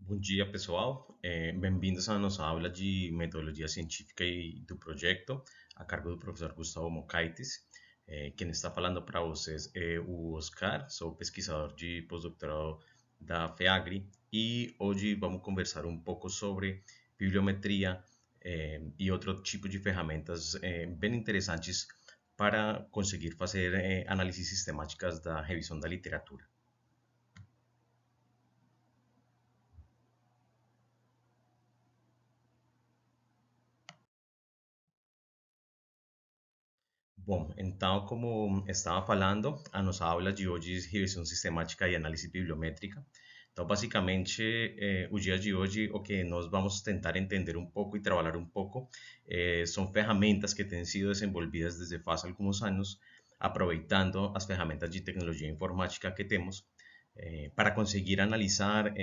Bom dia, pessoal. Bem-vindos à nossa aula de metodologia científica e do projeto, a cargo do professor Gustavo Mocaitis. Quem está falando para vocês é o Oscar, sou pesquisador de pós-doutorado da FEAGRI e hoje vamos conversar um pouco sobre bibliometria e outro tipo de ferramentas bem interessantes para conseguir fazer análises sistemáticas da revisão da literatura. Bom, então, como estava falando, a nossa aula de hoje é revisão sistemática e análise bibliométrica. Então, basicamente, o dia de hoje, o que nós vamos tentar entender um pouco e trabalhar um pouco são ferramentas que têm sido desenvolvidas desde faz alguns anos, aproveitando as ferramentas de tecnologia informática que temos para conseguir analizar,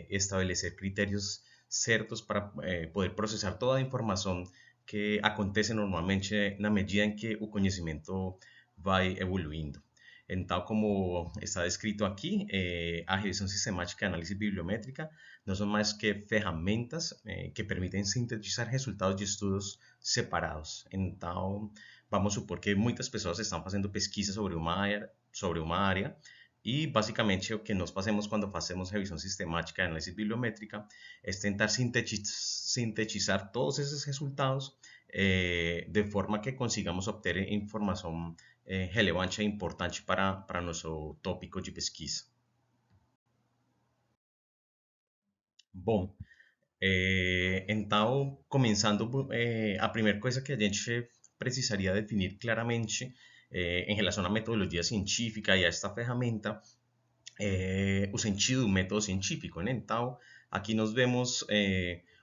estabelecer criterios certos para poder processar toda a informação que acontece normalmente na medida em que o conhecimento vai evoluindo. Então, como está descrito aqui, a revisão sistemática e análise bibliométrica não são mais que ferramentas que permitem sintetizar resultados de estudos separados. Então, vamos supor que muitas pessoas estão fazendo pesquisa sobre uma área e basicamente o que nós fazemos quando fazemos revisão sistemática e análise bibliométrica es tentar sintetizar todos esos resultados de forma que consigamos obter información relevante e importante para nuestro tópico de pesquisa. Bom, então, começando, a primeira coisa que a gente precisaria definir claramente em relação à metodologia científica e a esta ferramenta o sentido do método científico, né? Então, aqui nós vemos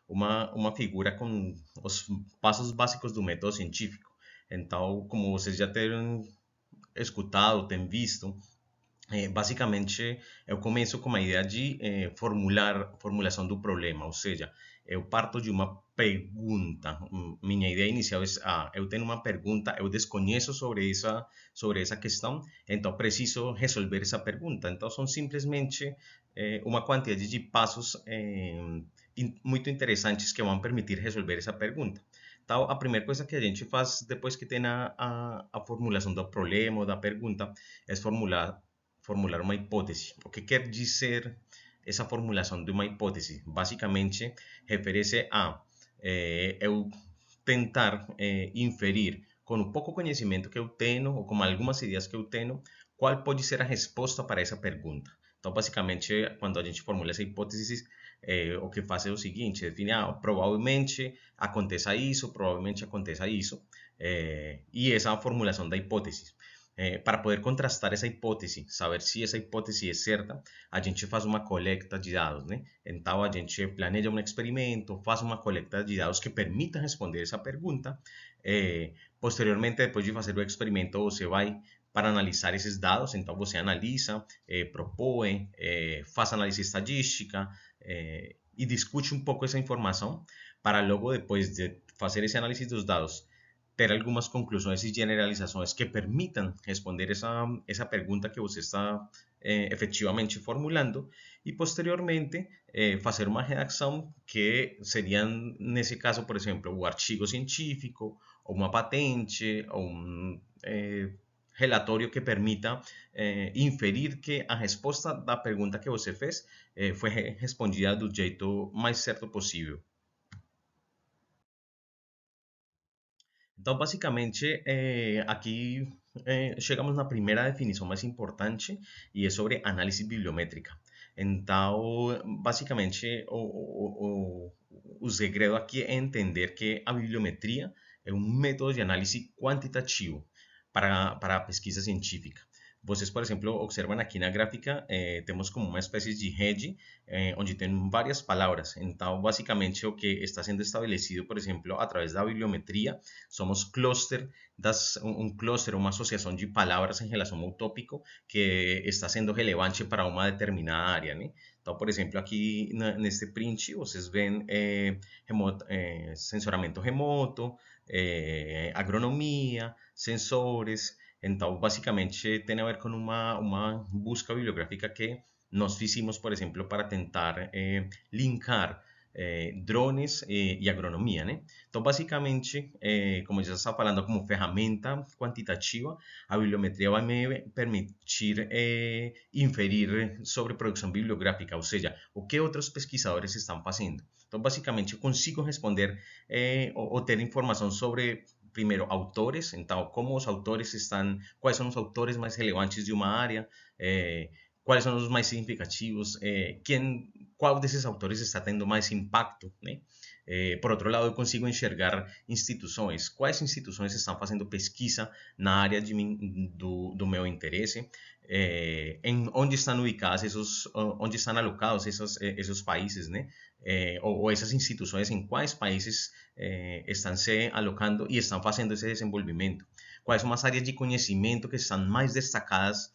uma figura com os passos básicos do método científico. Então, como vocês já terem escutado, têm visto, basicamente eu começo com a ideia de formulação do problema, ou seja, eu parto de uma pergunta. Minha ideia inicial é, eu tenho uma pergunta, eu desconheço sobre essa questão, então preciso resolver essa pergunta. Então são simplesmente uma quantidade de passos muito interessantes que vão permitir resolver essa pergunta. Então, a primeira coisa que a gente faz depois que tem a formulação do problema ou da pergunta é formular uma hipótese. O que quer dizer essa formulação de uma hipótese? Basicamente, refere-se a eu tentar inferir, com o pouco conhecimento que eu tenho, ou com algumas ideias que eu tenho, qual pode ser a resposta para essa pergunta. Então, basicamente, quando a gente formula essa hipótese, o que faz é o seguinte, define, provavelmente provavelmente aconteça isso, e essa é a formulação da hipótese. Para poder contrastar essa hipótese, saber se essa hipótese é certa, a gente faz uma coleta de dados, né? Então, a gente planeja um experimento, faz uma coleta de dados que permita responder essa pergunta. Posteriormente, depois de fazer o experimento, você vai para analisar esses dados, então você analisa, propõe, faz análise estatística e discute um pouco essa informação para logo, depois de fazer esse análise dos dados, ter algumas conclusões e generalizações que permitam responder essa pergunta que você está efetivamente formulando e posteriormente fazer uma redação que seria, nesse caso, por exemplo, o artigo científico, ou uma patente, ou um relatório que permita inferir que a resposta da pergunta que você fez foi respondida do jeito mais certo possível. Então, basicamente, aqui chegamos na primeira definição mais importante e é sobre análise bibliométrica. Então, basicamente, o segredo aqui é entender que a bibliometria é um método de análise quantitativo para a pesquisa científica. Vocês, por exemplo, observam aqui na gráfica, temos como uma espécie de rede, onde tem várias palavras. Então, basicamente, o que está sendo estabelecido, por exemplo, a través da bibliometria, somos um cluster, uma associação de palavras em relação ao tópico que está sendo relevante para uma determinada área, né? Então, por exemplo, aqui neste print, vocês veem sensoramento remoto, agronomia, sensores. Então, basicamente, tem a ver com uma busca bibliográfica que nós fizemos, por exemplo, para tentar linkar drones e agronomia, né? Então, basicamente, como já estava falando, como ferramenta quantitativa, a bibliometria vai me permitir inferir sobre produção bibliográfica, ou seja, o que outros pesquisadores estão fazendo. Então, basicamente, eu consigo responder ou ter informação sobre, primeiro, autores, então, como os autores estão, quais são os autores mais relevantes de uma área, quais são os mais significativos, qual desses autores está tendo mais impacto, né? Por outro lado, eu consigo enxergar instituições, quais instituições estão fazendo pesquisa na área do meu interesse, em onde estão ubicados onde estão alocados esses países, né? Ou essas instituições, em quais países estão se alocando e estão fazendo esse desenvolvimento. Quais são as áreas de conhecimento que estão mais destacadas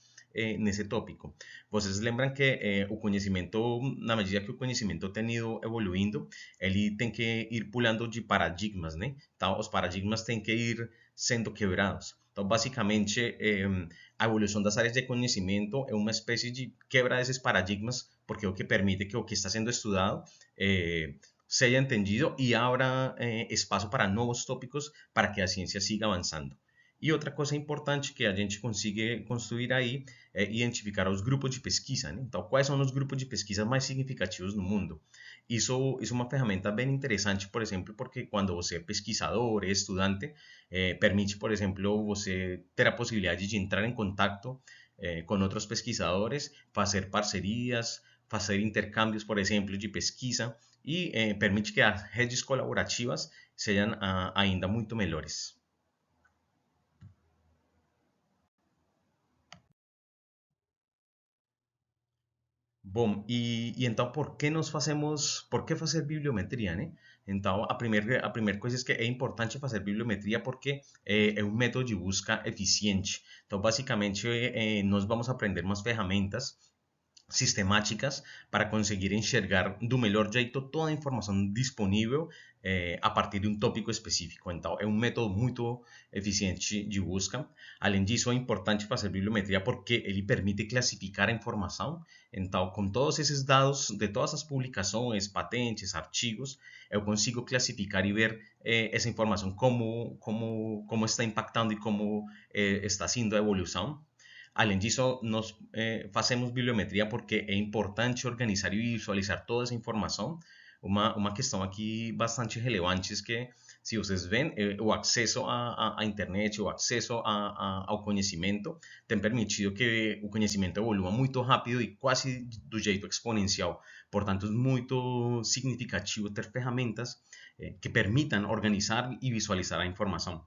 nesse tópico. Vocês lembram que o conhecimento, na medida que o conhecimento tem ido evoluindo, ele tem que ir pulando de paradigmas, né? Então, os paradigmas têm que ir sendo quebrados. Então, basicamente, a evolução das áreas de conhecimento é uma espécie de quebra desses paradigmas, porque é o que permite que o que está sendo estudado seja entendido e abra espaço para novos tópicos para que a ciência siga avançando. E outra coisa importante que a gente consegue construir aí é identificar os grupos de pesquisa, né? Então, quais são os grupos de pesquisa mais significativos no mundo? Isso é uma ferramenta bem interessante, por exemplo, porque quando você é pesquisador, é estudante, permite, por exemplo, você ter a possibilidade de entrar em contato com outros pesquisadores, fazer parcerias, fazer intercâmbios, por exemplo, de pesquisa e permite que as redes colaborativas sejam ainda muito melhores. Bom, então por que fazer bibliometria, né? Então, a primeira coisa é que é importante fazer bibliometria porque é um método de busca eficiente. Então, basicamente, nós vamos aprender umas ferramentas sistemáticas para conseguir enxergar do melhor jeito toda a informação disponível a partir de um tópico específico. Então, é um método muito eficiente de busca. Além disso, é importante fazer bibliometria porque ele permite classificar a informação. Então, com todos esses dados de todas as publicações, patentes, artigos, eu consigo classificar e ver essa informação, como está impactando e como está sendo a evolução. Além disso, nós fazemos bibliometria porque é importante organizar e visualizar toda essa informação. Uma questão aqui bastante relevante é que, se vocês veem, o acesso à internet, o acesso ao conhecimento, tem permitido que o conhecimento evolua muito rápido e quase do jeito exponencial. Portanto, é muito significativo ter ferramentas que permitam organizar e visualizar a informação.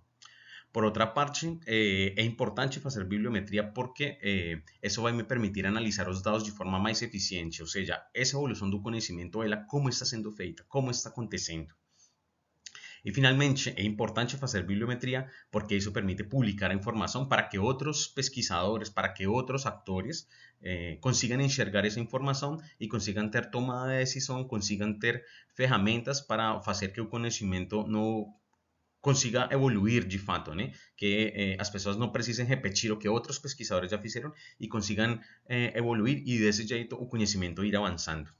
Por outra parte, é importante fazer bibliometria porque isso vai me permitir analisar os dados de forma mais eficiente, ou seja, essa evolução do conhecimento, ela como está sendo feita, como está acontecendo. E, finalmente, é importante fazer bibliometria porque isso permite publicar a informação para que outros pesquisadores, para que outros atores consigam enxergar essa informação e consigam ter tomada de decisão, consigam ter ferramentas para fazer que o conhecimento não consiga evoluir de fato, né? Que as pessoas não precisem repetir o que outros pesquisadores já fizeram e consigam evoluir e desse jeito o conhecimento ir avançando.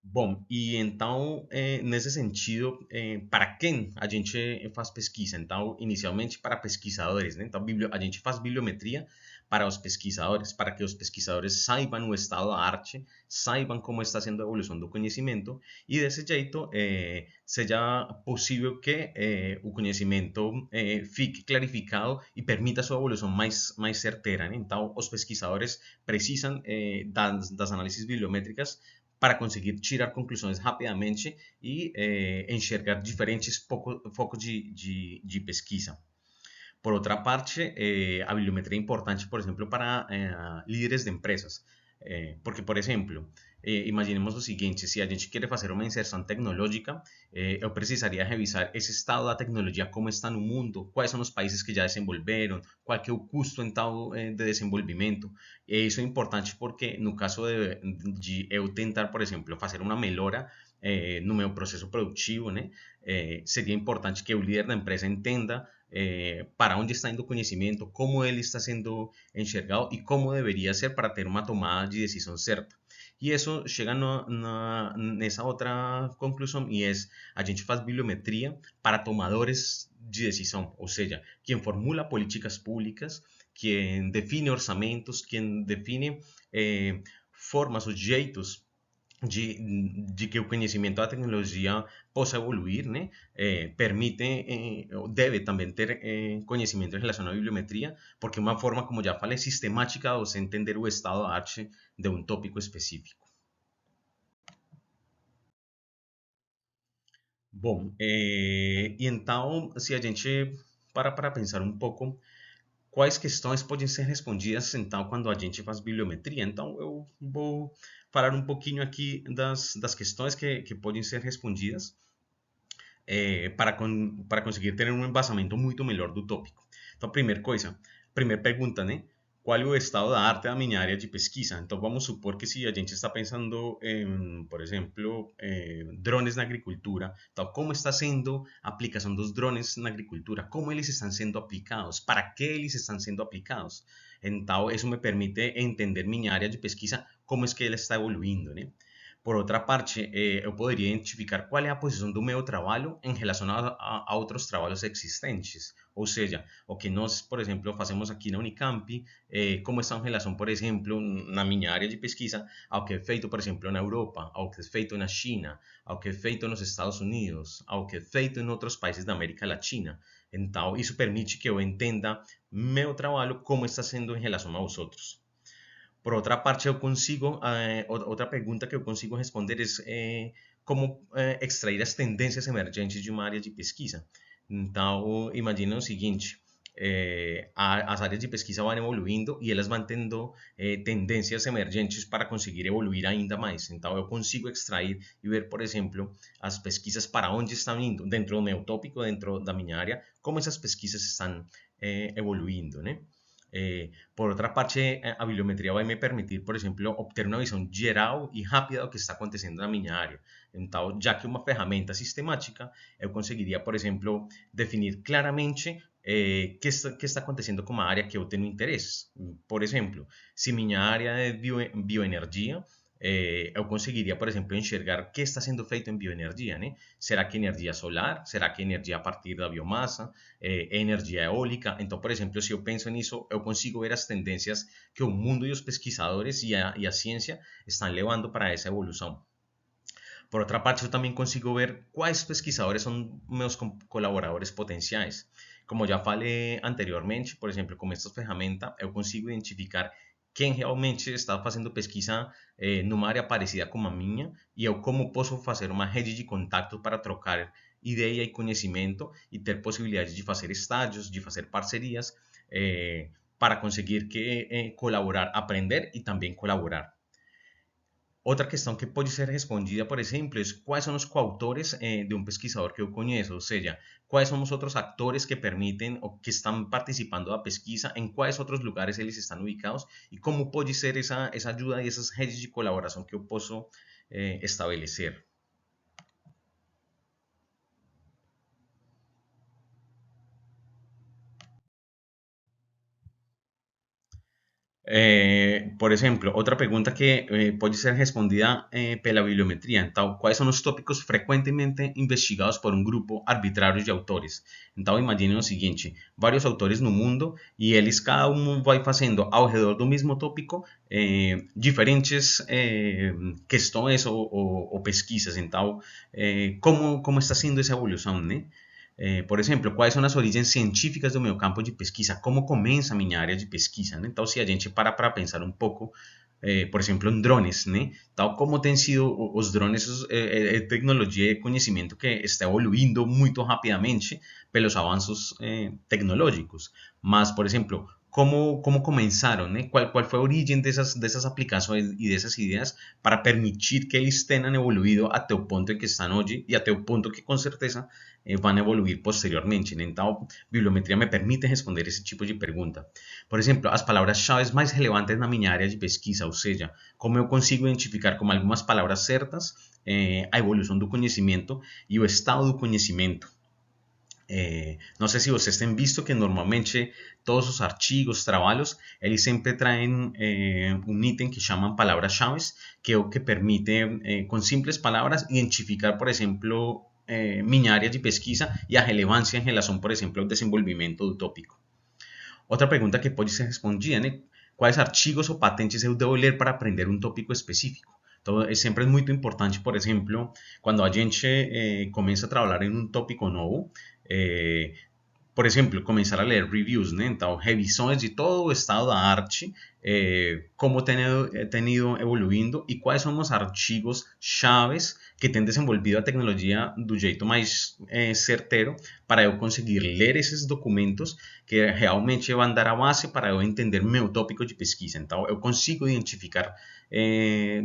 Bom, e então, nesse sentido, para quem a gente faz pesquisa? Então, inicialmente para pesquisadores, né? Então, a gente faz bibliometria para os pesquisadores, para que os pesquisadores saibam o estado da arte, saibam como está sendo a evolução do conhecimento, e desse jeito seja possível que o conhecimento fique clarificado e permita sua evolução mais certeira, né? Então, os pesquisadores precisam das análises bibliométricas para conseguir tirar conclusões rapidamente e enxergar diferentes focos de pesquisa. Por outra parte, a bibliometria é importante, por exemplo, para líderes de empresas. Porque, por exemplo, imaginemos o seguinte: se a gente quer fazer uma inserção tecnológica, eu precisaria revisar esse estado da tecnologia, como está no mundo, quais são os países que já desenvolveram, qual que é o custo então de desenvolvimento. E isso é importante porque, no caso de eu tentar, por exemplo, fazer uma melhora no meu processo produtivo, né, seria importante que o líder da empresa entenda para onde está indo o conhecimento, como ele está sendo enxergado e como deveria ser para ter uma tomada de decisão certa. E isso chega nessa outra conclusão, e é a gente faz bibliometria para tomadores de decisão, ou seja, quem formula políticas públicas, quem define orçamentos, quem define formas ou jeitos de que o conhecimento da tecnologia possa evoluir, né? Permite, deve também ter conhecimento em relação à bibliometria, porque é uma forma, como já falei, sistemática de você entender o estado da arte de um tópico específico. Bom, e então, se a gente para pensar um pouco, quais questões podem ser respondidas então quando a gente faz bibliometria? Então, eu vou falar um pouquinho aqui das questões que podem ser respondidas para conseguir ter um embasamento muito melhor do tópico. Então, primeira pergunta, né? Qual é o estado da arte da minha área de pesquisa? Então, vamos supor que se a gente está pensando em, por exemplo, drones na agricultura, então, como está sendo a aplicação dos drones na agricultura? Como eles estão sendo aplicados? Para que eles estão sendo aplicados? Então, isso me permite entender minha área de pesquisa, como é que ela está evoluindo, né? Por outra parte, eu poderia identificar qual é a posição do meu trabalho em relação a outros trabalhos existentes. Ou seja, o que nós, por exemplo, fazemos aqui na Unicamp, como está em relação, por exemplo, na minha área de pesquisa, ao que é feito, por exemplo, na Europa, ao que é feito na China, ao que é feito nos Estados Unidos, ao que é feito em outros países da América Latina. Então, isso permite que eu entenda meu trabalho como está sendo em relação aos outros. Por outra parte, eu consigo, outra pergunta que eu consigo responder é como extrair as tendências emergentes de uma área de pesquisa. Então, imagina o seguinte, as áreas de pesquisa vão evoluindo e elas vão tendo tendências emergentes para conseguir evoluir ainda mais. Então, eu consigo extrair e ver, por exemplo, as pesquisas para onde estão indo, dentro do meu tópico, dentro da minha área, como essas pesquisas estão evoluindo, né? Por outra parte, a bibliometria vai me permitir, por exemplo, obter uma visão geral e rápida do que está acontecendo na minha área. Então, já que é uma ferramenta sistemática, eu conseguiria, por exemplo, definir claramente que está acontecendo com uma área que eu tenho interesse. Por exemplo, se minha área é bioenergia, eu conseguiria, por exemplo, enxergar o que está sendo feito em bioenergia, né? Será que energia solar? Será que energia a partir da biomassa? Energia eólica? Então, por exemplo, se eu penso nisso, eu consigo ver as tendências que o mundo e os pesquisadores e a ciência estão levando para essa evolução. Por outra parte, eu também consigo ver quais pesquisadores são meus colaboradores potenciais. Como já falei anteriormente, por exemplo, com esta ferramenta, eu consigo identificar quem realmente está fazendo pesquisa numa área parecida com a minha e eu como posso fazer uma rede de contatos para trocar ideia e conhecimento e ter possibilidades de fazer estágios, de fazer parcerias para conseguir colaborar, aprender e também colaborar. Outra questão que pode ser respondida, por exemplo, é quais são os coautores de um pesquisador que eu conheço, ou seja, quais são os outros atores que permitem ou que estão participando da pesquisa, em quais outros lugares eles estão ubicados e como pode ser essa ajuda e essas redes de colaboração que eu posso estabelecer. Por exemplo, outra pergunta que pode ser respondida pela bibliometria. Então, quais são os tópicos frequentemente investigados por um grupo arbitrário de autores? Então, imagine o seguinte: vários autores no mundo e eles cada um vai fazendo ao redor do mesmo tópico diferentes questões ou pesquisas. Então, como está sendo essa evolução, né? Por exemplo, quais são as origens científicas do meu campo de pesquisa? Como começa a minha área de pesquisa? Né? Então, se a gente para pensar um pouco, por exemplo, em drones, né? Então, como têm sido os drones, tecnologia e conhecimento que está evoluindo muito rapidamente pelos avanços tecnológicos. Mas, por exemplo, como começaram, né? Qual foi a origem dessas aplicações e dessas ideias para permitir que eles tenham evoluído até o ponto em que estão hoje e até o ponto que, com certeza, van a evoluir posteriormente. Então, bibliometria me permite responder esse tipo de pergunta. Por exemplo, as palavras-chave mais relevantes na minha área de pesquisa, ou seja, como eu consigo identificar com algumas palavras certas a evolução do conhecimento e o estado do conhecimento. não sei se vocês têm visto que normalmente todos os artigos, trabalhos, eles sempre traem um item que chamam palavras-chave, que é o que permite, com simples palavras, identificar, por exemplo, minha área de pesquisa e a relevância em relação, por exemplo, ao desenvolvimento do tópico. Outra pergunta que pode ser respondida, né? Quais artigos ou patentes eu devo ler para aprender um tópico específico? Então, sempre é muito importante, por exemplo, quando a gente começa a trabalhar em um tópico novo, por exemplo, começar a ler reviews, né? Então, revisões de todo o estado da arte, como tem ido evoluindo e quais são os artigos chaves que têm desenvolvido a tecnologia do jeito mais certeiro para eu conseguir ler esses documentos que realmente vão dar a base para eu entender meu tópico de pesquisa. Então, eu consigo identificar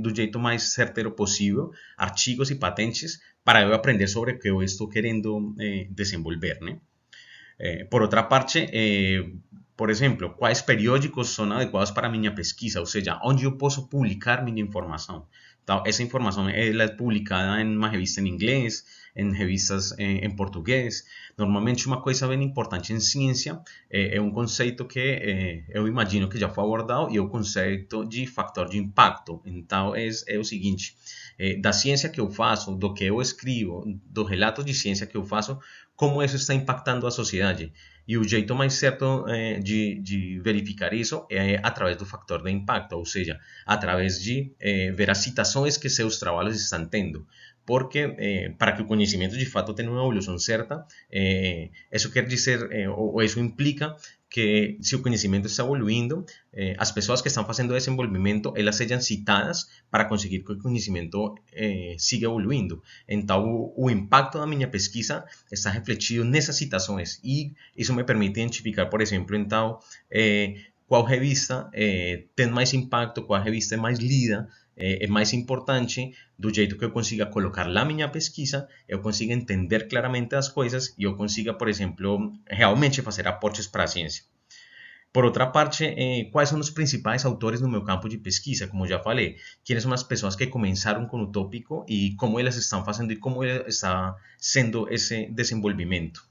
do jeito mais certeiro possível artigos e patentes para eu aprender sobre o que eu estou querendo desenvolver, né? Por outra parte, por exemplo, quais periódicos são adequados para minha pesquisa, ou seja, onde eu posso publicar minha informação. Então, essa informação ela é publicada em uma revista em inglês, em revistas em português. Normalmente, uma coisa bem importante em ciência é um conceito que eu imagino que já foi abordado, e é o conceito de fator de impacto. Então, é o seguinte, da ciência que eu faço, do que eu escrevo, dos relatos de ciência que eu faço, como isso está impactando a sociedade. E o jeito mais certo de verificar isso é através do fator de impacto, ou seja, através de ver as citações que seus trabalhos estão tendo. Porque para que o conhecimento de fato tenha uma evolução certa, isso quer dizer, ou isso implica que se o conhecimento está evoluindo, as pessoas que estão fazendo desenvolvimento, elas sejam citadas para conseguir que o conhecimento siga evoluindo. Então, o impacto da minha pesquisa está refletido nessas citações, e isso me permite identificar, por exemplo, então, qual revista tem mais impacto, qual revista é mais lida, é mais importante, do jeito que eu consiga colocar lá minha pesquisa, eu consiga entender claramente as coisas e eu consiga, por exemplo, realmente fazer aportes para a ciência. Por outra parte, quais são os principais autores no meu campo de pesquisa? Como já falei, quem são as pessoas que começaram com o tópico e como elas estão fazendo e como está sendo esse desenvolvimento.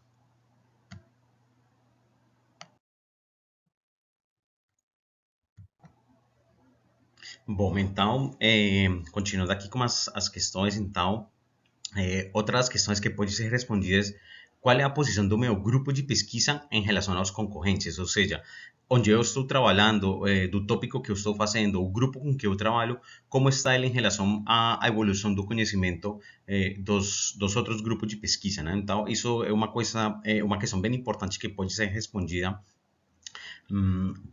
Bom, então, continuando aqui com as questões, então, outras questões que podem ser respondidas: qual é a posição do meu grupo de pesquisa em relação aos concorrentes? Ou seja, onde eu estou trabalhando, do tópico que eu estou fazendo, o grupo com que eu trabalho, como está ele em relação à evolução do conhecimento dos outros grupos de pesquisa, né? Então, isso é uma questão bem importante que pode ser respondida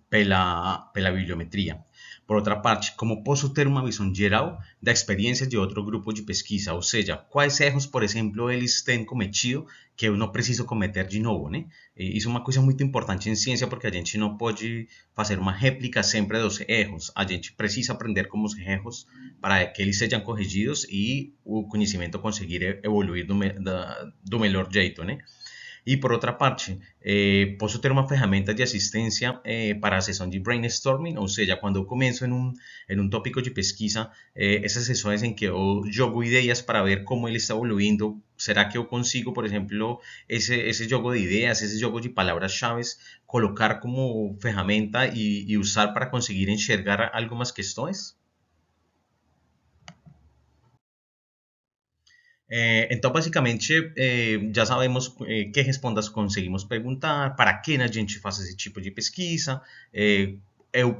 pela bibliometria. Por outra parte, como posso ter uma visão geral da experiência de outro grupo de pesquisa, ou seja, quais erros, por exemplo, eles têm cometido que eu não preciso cometer de novo, né? E isso é uma coisa muito importante em ciência, porque a gente não pode fazer uma réplica sempre dos erros. A gente precisa aprender com os erros para que eles sejam corrigidos e o conhecimento conseguir evoluir do melhor jeito, né? E por outra parte, posso ter uma ferramenta de assistência para a sessão de brainstorming, ou seja, quando eu começo em um tópico de pesquisa, essas sessões em que eu jogo ideias para ver como ele está evoluindo. Será que eu consigo, por exemplo, esse jogo de ideias, esse jogo de palavras-chave, colocar como ferramenta e usar para conseguir enxergar algumas questões? Então, basicamente, já sabemos que respostas conseguimos perguntar, para que a gente faz esse tipo de pesquisa,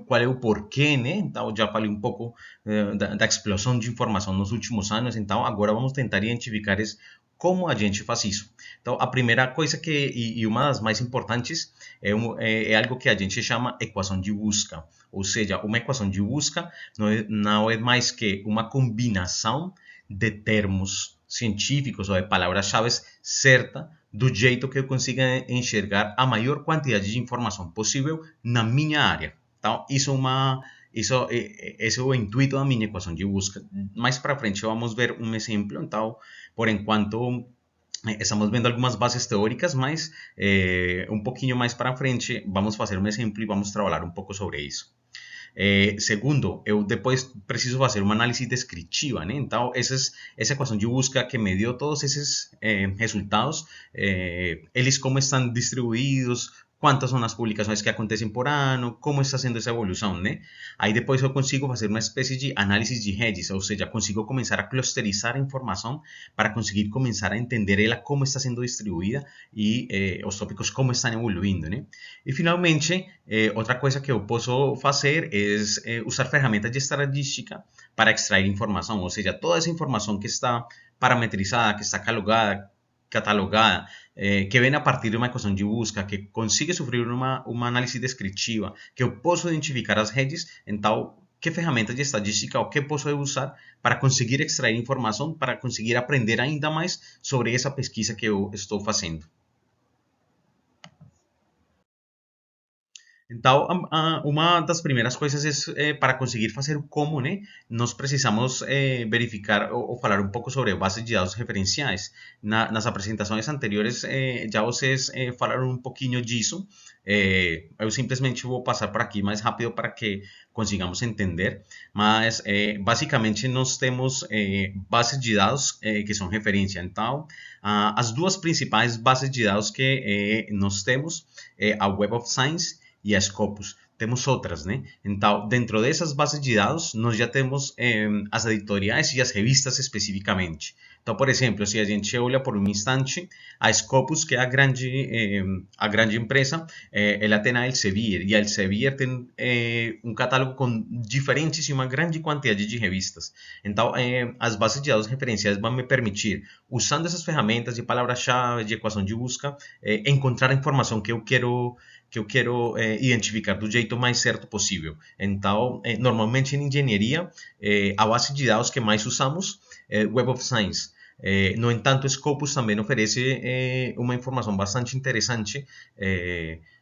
qual é o porquê, né? Então, já falei um pouco da explosão de informação nos últimos anos, então agora vamos tentar identificar como a gente faz isso. Então, a primeira coisa e uma das mais importantes, é algo que a gente chama equação de busca. Ou seja, uma equação de busca não é mais que uma combinação de termos científicos ou de palavras-chave certa, do jeito que eu consiga enxergar a maior quantidade de informação possível na minha área. Então, esse é o intuito da minha equação de busca. Mais para frente vamos ver um exemplo. Então, por enquanto, estamos vendo algumas bases teóricas, mas um pouquinho mais para frente vamos fazer um exemplo e vamos trabalhar um pouco sobre isso. Segundo, eu depois preciso fazer uma análise descritiva, né? Então, essa equação de busca que me deu todos esses resultados, eles como estão distribuídos, quantas são as publicações que acontecem por ano, como está sendo essa evolução, né? Aí depois eu consigo fazer uma espécie de análise de redes, ou seja, consigo começar a clusterizar a informação para conseguir começar a entender ela como está sendo distribuída e os tópicos como estão evoluindo, né? E finalmente, outra coisa que eu posso fazer é usar ferramentas de estatística para extrair informação, ou seja, toda essa informação que está parametrizada, que está catalogada, que vem a partir de uma equação de busca, que consigue sofrer uma análise descritiva, que eu posso identificar as redes, então, que ferramentas de estatística ou que posso usar para conseguir extrair informação, para conseguir aprender ainda mais sobre essa pesquisa que eu estou fazendo. Então, uma das primeiras coisas é para conseguir fazer o como, né? Nós precisamos verificar ou falar um pouco sobre bases de dados referenciais. Nas apresentações anteriores, já vocês falaram um pouquinho disso. Eu simplesmente vou passar por aqui mais rápido para que consigamos entender. Mas, basicamente, nós temos bases de dados que são referência. Então, as duas principais bases de dados que nós temos é a Web of Science e a Scopus. Temos outras, né? Então, dentro dessas bases de dados, nós já temos as editoriais e as revistas especificamente. Então, por exemplo, se a gente olha por um instante, a Scopus, que é a grande empresa, ela tem a Elsevier, e a Elsevier tem um catálogo com diferentes e uma grande quantidade de revistas. Então, as bases de dados referenciais vão me permitir, usando essas ferramentas de palavra-chave, de equação de busca, encontrar a informação que eu quero identificar do jeito mais certo possível. Então, normalmente em engenharia, a base de dados que mais usamos é Web of Science. No entanto, Scopus também oferece uma informação bastante interessante.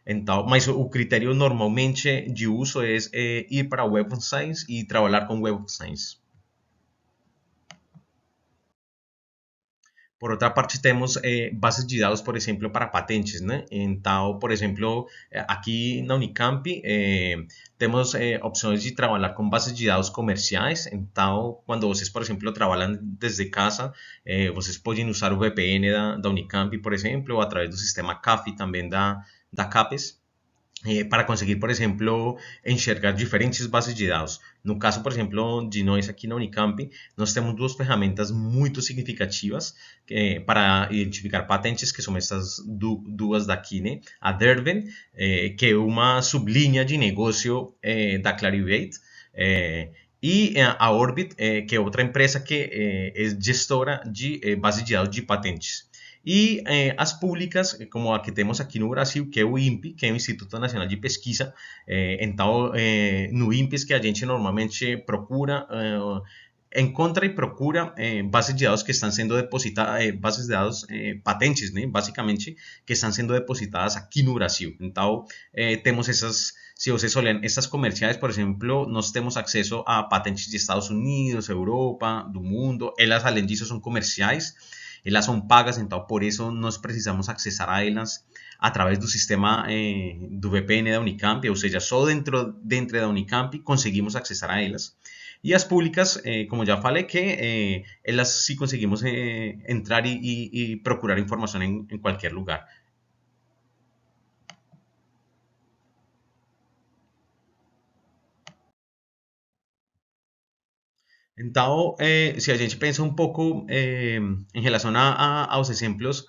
Então, mas o critério normalmente de uso é ir para Web of Science e trabalhar com Web of Science. Por outra parte, temos bases de dados, por exemplo, para patentes, né? Então, por exemplo, aqui na Unicamp temos opções de trabalhar com bases de dados comerciais. Então, quando vocês, por exemplo, trabalham desde casa, vocês podem usar o VPN da Unicamp, por exemplo, ou através do sistema CAFI também da CAPES. Para conseguir, por exemplo, enxergar diferentes bases de dados. No caso, por exemplo, de nós aqui na Unicamp, nós temos duas ferramentas muito significativas para identificar patentes, que são essas duas daqui, né? A Derwent, que é uma sublinha de negócio da Clarivate, e a Orbit, que é outra empresa que é gestora de base de dados de patentes. E as públicas, como a que temos aqui no Brasil, que é o INPE, que é o Instituto Nacional de Pesquisa. Então, no INPE que a gente normalmente procura, encontra e procura bases de dados que estão sendo depositadas, bases de dados, patentes, né, basicamente, que estão sendo depositadas aqui no Brasil. Então, temos essas, se vocês olham, essas comerciais, por exemplo, nós temos acesso a patentes de Estados Unidos, Europa, do mundo. Elas, além disso, são comerciais. Elas são pagas, então por isso nós precisamos acessar a elas através do sistema do VPN da Unicamp, ou seja, só dentro da Unicamp conseguimos acessar a elas. E as públicas, como já falei, que elas sí conseguimos entrar y procurar informação em qualquer lugar. Então, se a gente pensa um pouco em relação aos exemplos,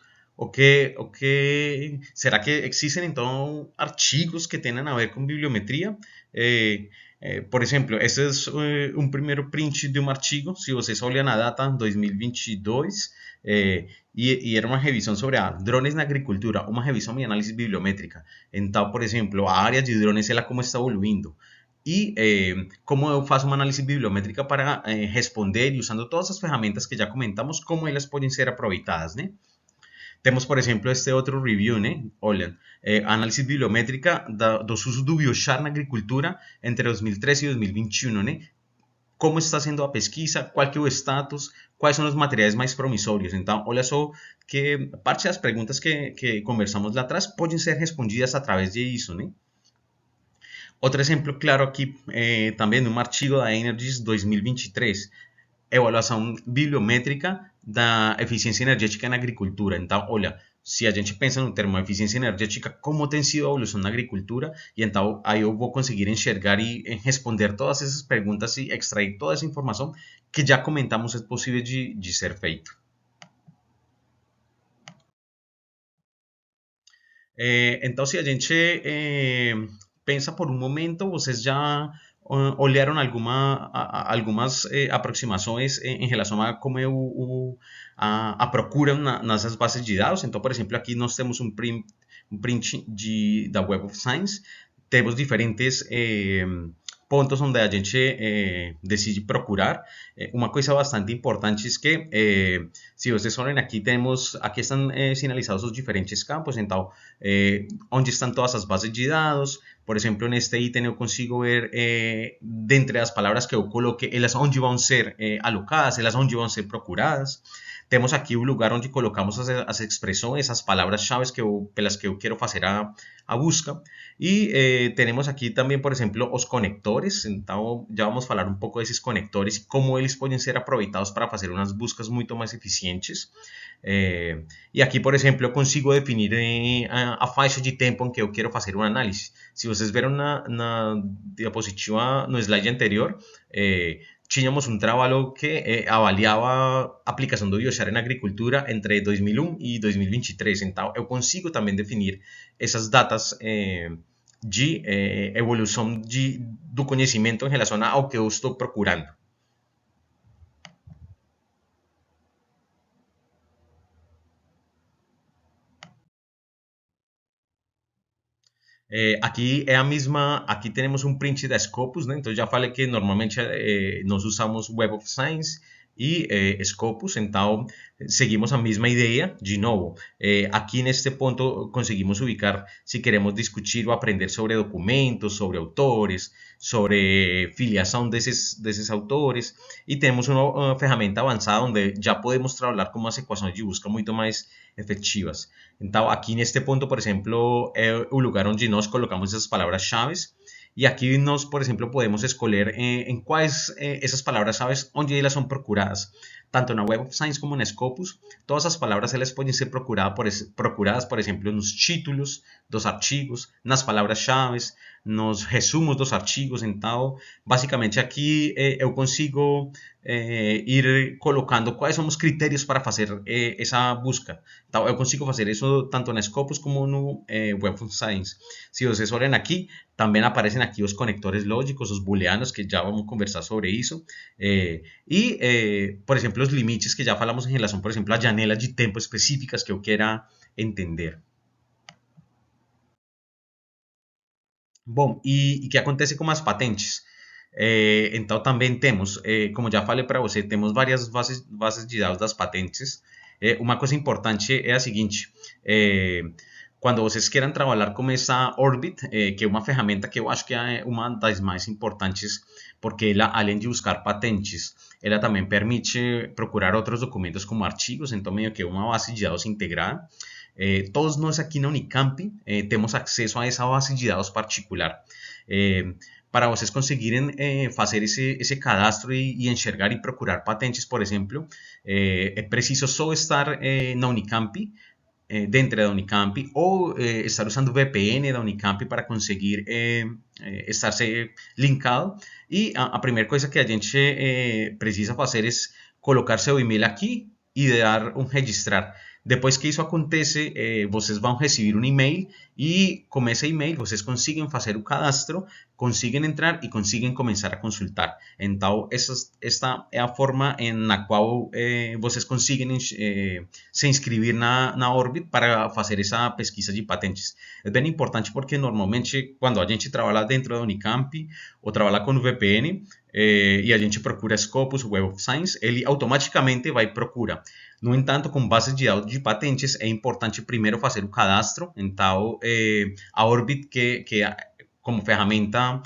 será que existem então artigos que tenham a ver com bibliometria? Por exemplo, esse é um primeiro print de um artigo. Se vocês olham a data 2022, e era uma revisão sobre drones na agricultura, uma revisão e análise bibliométrica. Então, por exemplo, a área de drones, ela como está evoluindo. E como eu faço uma análise bibliométrica para responder e usando todas as ferramentas que já comentamos, como elas podem ser aproveitadas, né? Temos, por exemplo, este outro review, né? Olha, análise bibliométrica dos usos do biochar na agricultura entre 2013 e 2021, né? Como está sendo a pesquisa, qual que é o status, quais são os materiais mais promissórios. Então, olha só que parte das perguntas que conversamos lá atrás podem ser respondidas através disso, né? Outro exemplo claro aqui, também num artigo da Energies 2023, evaluação bibliométrica da eficiência energética na agricultura. Então, olha, se a gente pensa no termo eficiência energética, como tem sido a evolução na agricultura, e então aí eu vou conseguir enxergar e responder todas essas perguntas e extrair toda essa informação que já comentamos é possível de ser feito. Então, se a gente pensa por um momento, vocês já olharam algumas aproximações em relação a como é a procura nessas bases de dados. Então, por exemplo, aqui nós temos um print da Web of Science, temos diferentes pontos onde a gente decide procurar. Uma coisa bastante importante é que, se vocês olham aqui, aqui estão sinalizados os diferentes campos, então, onde estão todas as bases de dados. Por exemplo, neste item eu consigo ver, dentre as palavras que eu coloquei, elas onde vão ser alocadas, elas onde vão ser procuradas. Temos aqui o lugar onde colocamos as expressões, as palavras-chave pelas que eu quero fazer a busca. E temos aqui também, por exemplo, os conectores. Então, já vamos falar um pouco desses conectores e como eles podem ser aproveitados para fazer umas buscas muito mais eficientes. E aqui, por exemplo, eu consigo definir a faixa de tempo em que eu quero fazer uma análise. Se vocês viram na diapositiva, no slide anterior, tínhamos um trabalho que avaliava a aplicação do biochar na agricultura entre 2001 e 2023. Então, eu consigo também definir essas datas de evolução do conhecimento em relação ao que eu estou procurando. Aqui é a mesma, aqui temos um print da Scopus, né? Então já falei que normalmente nós usamos Web of Science e Scopus, então seguimos a mesma ideia. De novo, aqui neste ponto conseguimos ubicar se queremos discutir ou aprender sobre documentos, sobre autores, sobre filiação desses autores, e temos uma ferramenta avançada onde já podemos trabalhar com umas equações de busca muito mais efectivas. Então, aqui neste ponto, por exemplo, é o lugar onde nós colocamos essas palavras-chave. E aqui nós, por exemplo, podemos escolher em quais essas palavras-chave, onde elas são procuradas. Tanto na Web of Science como na Scopus, todas as palavras elas podem ser procuradas, por exemplo, nos títulos dos artigos, nas palavras-chave, nos resumos dos artigos. Então, basicamente aqui eu consigo ir colocando quais são os critérios para fazer essa busca. Então, eu consigo fazer isso tanto na Scopus como no Web of Science. Se vocês olham aqui, também aparecem aqui os conectores lógicos, os booleanos, que já vamos conversar sobre isso. Por exemplo, os limites que já falamos em relação, por exemplo, a janelas de tempo específicas que eu queira entender. Bom, e o que acontece com as patentes? Então, também temos, como já falei para você, temos várias bases de dados das patentes. Uma coisa importante é a seguinte: quando vocês queiram trabalhar com essa Orbit, que é uma ferramenta que eu acho que é uma das mais importantes, porque ela, além de buscar patentes, ela também permite procurar outros documentos como artigos, então meio que uma base de dados integrada. Todos nós aqui na Unicamp temos acesso a essa base de dados particular. Para vocês conseguirem fazer esse cadastro e enxergar e procurar patentes, por exemplo, é preciso só estar na Unicamp, dentro da Unicamp, ou estar usando o VPN da Unicamp para conseguir estar-se linkado. E a primeira coisa que a gente precisa fazer é colocar seu e-mail aqui e dar um registrar. Depois que isso acontece, vocês vão receber um e-mail e com esse e-mail vocês conseguem fazer o cadastro, conseguem entrar e conseguem começar a consultar. Então, esta é a forma na qual vocês conseguem se inscrever na Orbit para fazer essa pesquisa de patentes. É bem importante porque normalmente quando a gente trabalha dentro da Unicamp ou trabalha com o VPN e a gente procura Scopus, Web of Science, ele automaticamente vai procurar. No entanto, com bases de dados de patentes, é importante primeiro fazer o cadastro. Então, a Orbit, que como ferramenta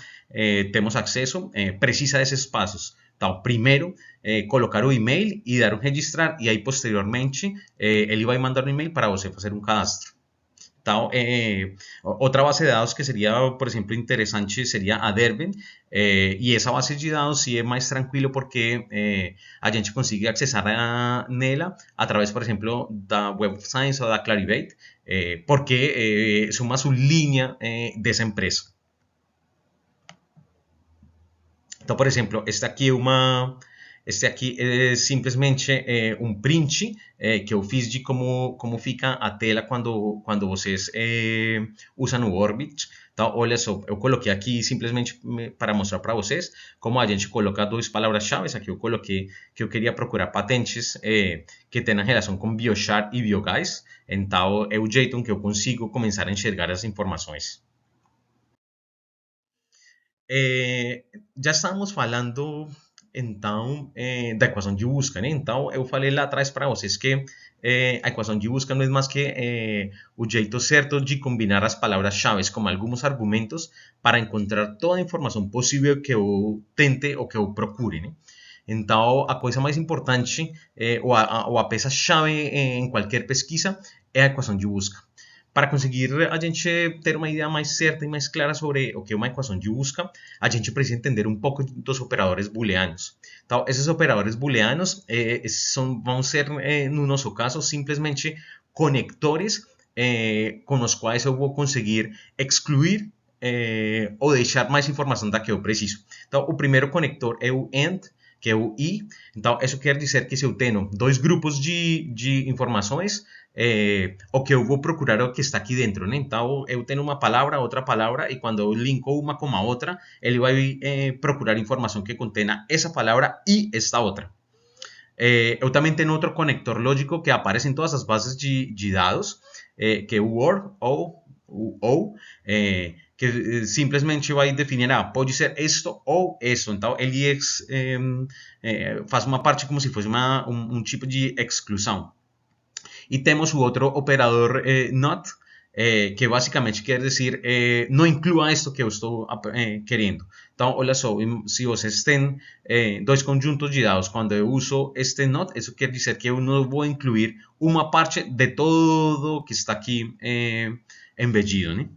temos acesso, precisa desses passos. Então, primeiro, colocar o e-mail e dar um registrar, e aí, posteriormente, ele vai mandar um e-mail para você fazer um cadastro. Então, outra base de dados que seria, por exemplo, interessante seria a Derwent, e essa base de dados sim é mais tranquilo porque a gente consegue acessar nela através, por exemplo, da Web of Science ou da Clarivate, porque são uma sublinha dessa empresa. Então, por exemplo, este aqui é simplesmente um print que eu fiz de como fica a tela quando vocês usam o Orbit. Então, olha só, eu coloquei aqui simplesmente para mostrar para vocês como a gente coloca duas palavras-chave. Aqui eu coloquei que eu queria procurar patentes que tenham relação com biochar e biogás. Então, é o jeito em que eu consigo começar a enxergar as informações. Já estávamos falando então da equação de busca, né? Então eu falei lá atrás para vocês que a equação de busca não é mais que o jeito certo de combinar as palavras-chave com alguns argumentos para encontrar toda a informação possível que eu tente ou que eu procure, né? Então a coisa mais importante ou a peça-chave em qualquer pesquisa é a equação de busca. Para conseguir a gente ter uma ideia mais certa e mais clara sobre o que é uma equação de busca, a gente precisa entender um pouco dos operadores booleanos. Então, esses operadores booleanos vão ser, no nosso caso, simplesmente conectores com os quais eu vou conseguir excluir ou deixar mais informação da que eu preciso. Então, o primeiro conector é o AND, que é o I. Então, isso quer dizer que se eu tenho dois grupos de informações, o que eu vou procurar é o que está aqui dentro, né? Então, eu tenho uma palavra, outra palavra, e quando eu linko uma com a outra, ele vai procurar informação que contenha essa palavra e esta outra. Eu também tenho outro conector lógico que aparece em todas as bases de dados, que é o OR, ou que simplesmente vai definir, pode ser isto ou isto. Então, ele faz uma parte como se fosse um tipo de exclusão. E temos o outro operador not, que basicamente quer dizer não inclua isto que eu estou querendo. Então, olha só, se vocês têm dois conjuntos de dados, quando eu uso este not, isso quer dizer que eu não vou incluir uma parte de todo que está aqui embedido, né?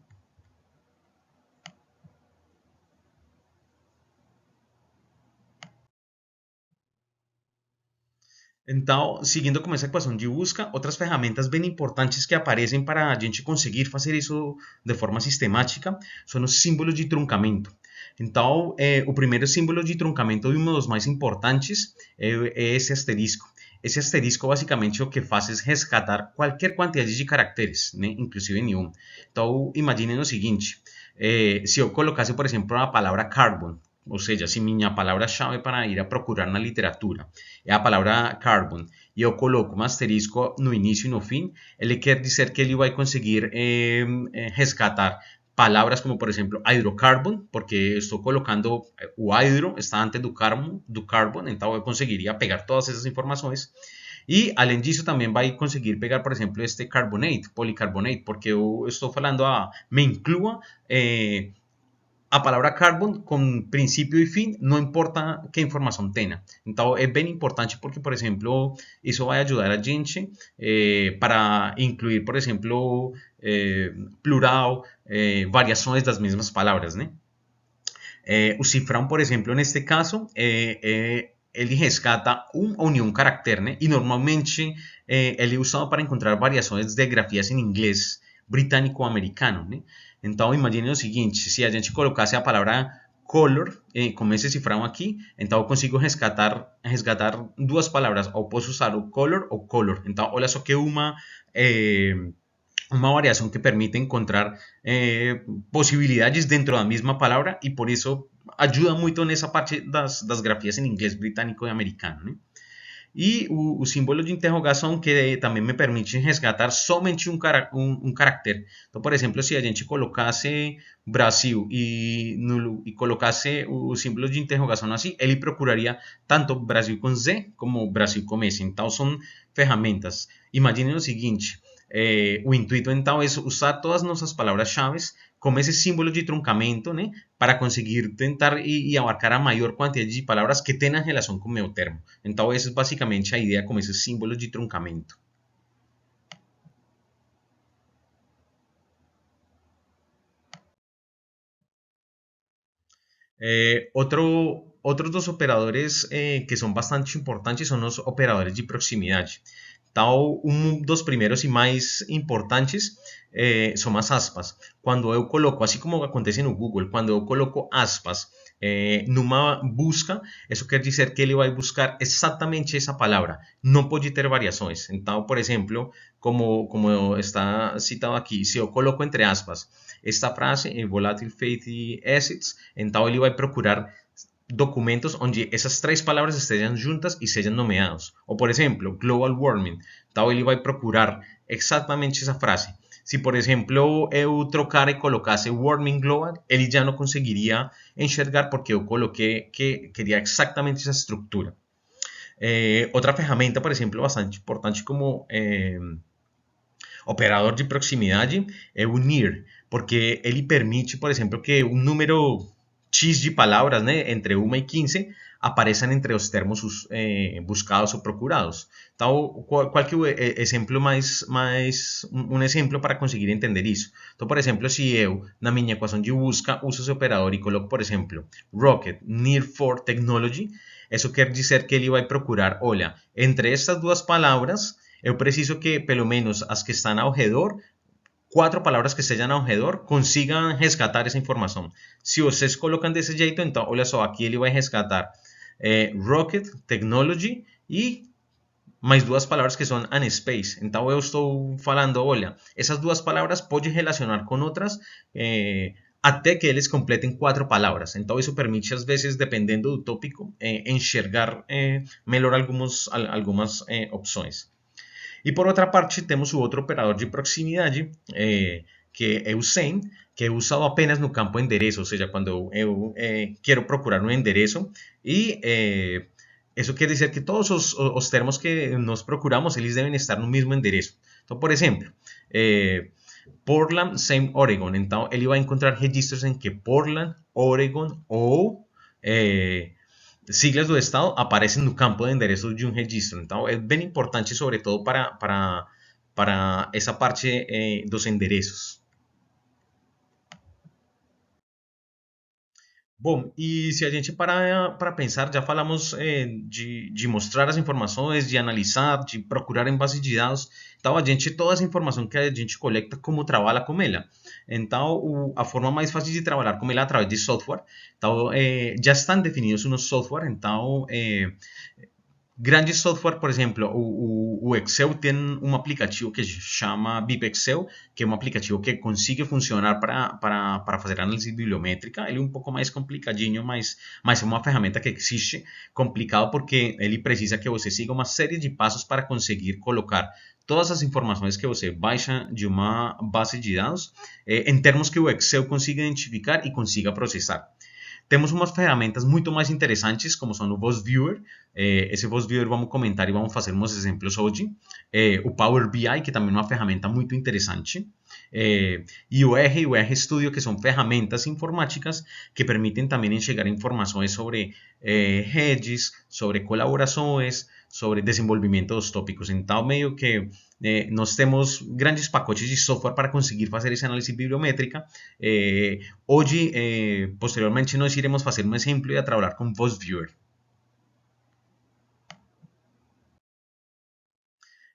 Então, seguindo com essa equação de busca, outras ferramentas bem importantes que aparecem para a gente conseguir fazer isso de forma sistemática são os símbolos de truncamento. Então, o primeiro símbolo de truncamento e um dos mais importantes é esse asterisco. Esse asterisco, basicamente, o que faz é resgatar qualquer quantidade de caracteres, né? Inclusive nenhum. Então, imaginem o seguinte, se eu colocasse, por exemplo, a palavra carbon, ou seja, se minha palavra-chave para ir a procurar na literatura é a palavra carbon e eu coloco um asterisco no início e no fim, ele quer dizer que ele vai conseguir resgatar palavras como, por exemplo, hydrocarbon, porque estou colocando o hydro está antes do carbon, então eu conseguiria pegar todas essas informações. E, além disso, também vai conseguir pegar, por exemplo, este carbonate, policarbonate, porque eu estou falando, me inclua a palavra carbon com princípio e fim, não importa que informação tenha. Então, é bem importante porque, por exemplo, isso vai ajudar a gente para incluir, por exemplo, plural, variações das mesmas palavras, né? O cifrão, por exemplo, neste caso, ele resgata um ou nenhum caractere, né? E normalmente ele é usado para encontrar variações de grafias em inglês britânico-americano, né? Então, imagine o seguinte, se a gente colocasse a palavra color como esse cifrão aqui, então eu consigo resgatar duas palavras, ou posso usar o color ou color. Então, olha só que uma variação que permite encontrar possibilidades dentro da mesma palavra e por isso ajuda muito nessa parte das grafias em inglês britânico e americano, né? E o símbolo de interrogação que também me permite resgatar somente um caractere. Então, por exemplo, se a gente colocasse Brasil e colocasse o símbolo de interrogação assim, ele procuraria tanto Brasil com Z como Brasil com S. Então, são ferramentas. Imaginem o seguinte, o intuito então é usar todas nossas palavras-chave como esse símbolo de truncamento, né, para conseguir tentar e abarcar a maior quantidade de palavras que tenham relação com o meu termo. Então, essa é basicamente a ideia com esse símbolo de truncamento. Otros dos operadores que são bastante importantes são os operadores de proximidade. Então, dos primeiros e mais importantes são as aspas. Quando eu coloco, assim como acontece no Google, quando eu coloco aspas numa busca, isso quer dizer que ele vai buscar exatamente essa palavra. Não pode ter variações. Então, por exemplo, como está citado aqui, se eu coloco entre aspas esta frase, volatile fatty acids, então ele vai procurar documentos onde essas três palavras estejam juntas e sejam nomeados. Ou, por exemplo, global warming. Então, ele vai procurar exatamente essa frase. Se, por exemplo, eu trocar e colocasse warming global, ele já não conseguiria enxergar porque eu coloquei que queria exatamente essa estrutura. Outra ferramenta, por exemplo, bastante importante como operador de proximidade é o near, porque ele permite, por exemplo, que um número X de palavras, né, entre 1 e 15, apareçam entre os termos buscados ou procurados. Então, qual que é o exemplo um exemplo para conseguir entender isso? Então, por exemplo, se eu, na minha equação de busca, uso esse operador e coloco, por exemplo, rocket near for technology, isso quer dizer que ele vai procurar, olha, entre estas duas palavras, eu preciso que, pelo menos, as que estão ao redor, quatro palavras que estejam ao redor, consigam resgatar essa informação. Se vocês colocam desse jeito, então, olha só, aqui ele vai resgatar Rocket, Technology e mais duas palavras que são and space. Então, eu estou falando, olha, essas duas palavras podem relacionar com outras até que eles completem quatro palavras. Então, isso permite, às vezes, dependendo do tópico, enxergar melhor algumas opções. E por outra parte, temos o outro operador de proximidade, que é o SEM, que é usado apenas no campo endereço, ou seja, quando eu quero procurar um endereço, e isso quer dizer que todos os termos que nós procuramos, eles devem estar no mesmo endereço. Então, por exemplo, Portland, SEM, Oregon. Então, ele vai encontrar registros em que Portland, Oregon ou siglas do estado aparecem no campo de endereço de um registro. Então, é bem importante, sobretudo, para essa parte dos endereços. Bom, e se a gente para pensar, já falamos de mostrar as informações, de analisar, de procurar em base de dados. Então, a gente, toda essa informação que a gente coleta, como trabalha com ela. Então, a forma mais fácil de trabalhar com ela é através de software. Então, já estão definidos uns software. Então, grandes software, por exemplo, o Excel tem um aplicativo que se chama BIP Excel, que é um aplicativo que consegue funcionar para fazer análise bibliométrica. Ele é um pouco mais complicadinho, mas é uma ferramenta que existe, complicado porque ele precisa que você siga uma série de passos para conseguir colocar todas as informações que você baixa de uma base de dados em termos que o Excel consiga identificar e consiga processar. Temos umas ferramentas muito mais interessantes, como são o Voice Viewer. Esse Voice Viewer vamos comentar e vamos fazer uns exemplos hoje. O Power BI, que também é uma ferramenta muito interessante. E o R e o R Studio, que são ferramentas informáticas que permitem também enxergar informações sobre redes, sobre colaborações, sobre desenvolvimento dos tópicos. Então, meio que nós temos grandes pacotes de software para conseguir fazer essa análise bibliométrica. Hoje, posteriormente, nós iremos fazer um exemplo e trabalhar com Voice Viewer.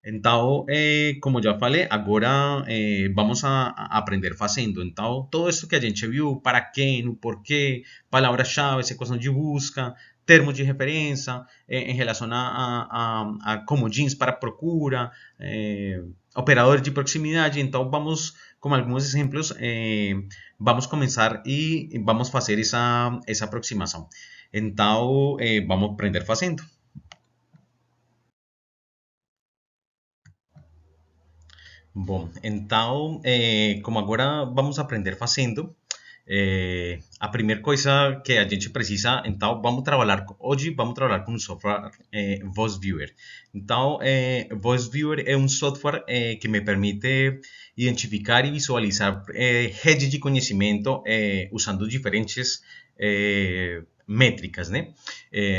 Então, como já falei, agora vamos a aprender fazendo. Então, todo isso que a gente viu, para quem, o porquê, palavras-chave, equação de busca, termos de referência, em relação a comodins para procura, operadores de proximidade. Então, vamos, com alguns exemplos, vamos começar e vamos fazer essa aproximação. Então, vamos aprender fazendo. Bom, então, como agora vamos aprender fazendo, a primeira coisa que a gente precisa, então, hoje vamos trabalhar com o software Voice Viewer. Então, Voice Viewer é um software que me permite identificar e visualizar redes de conhecimento usando diferentes métricas, né?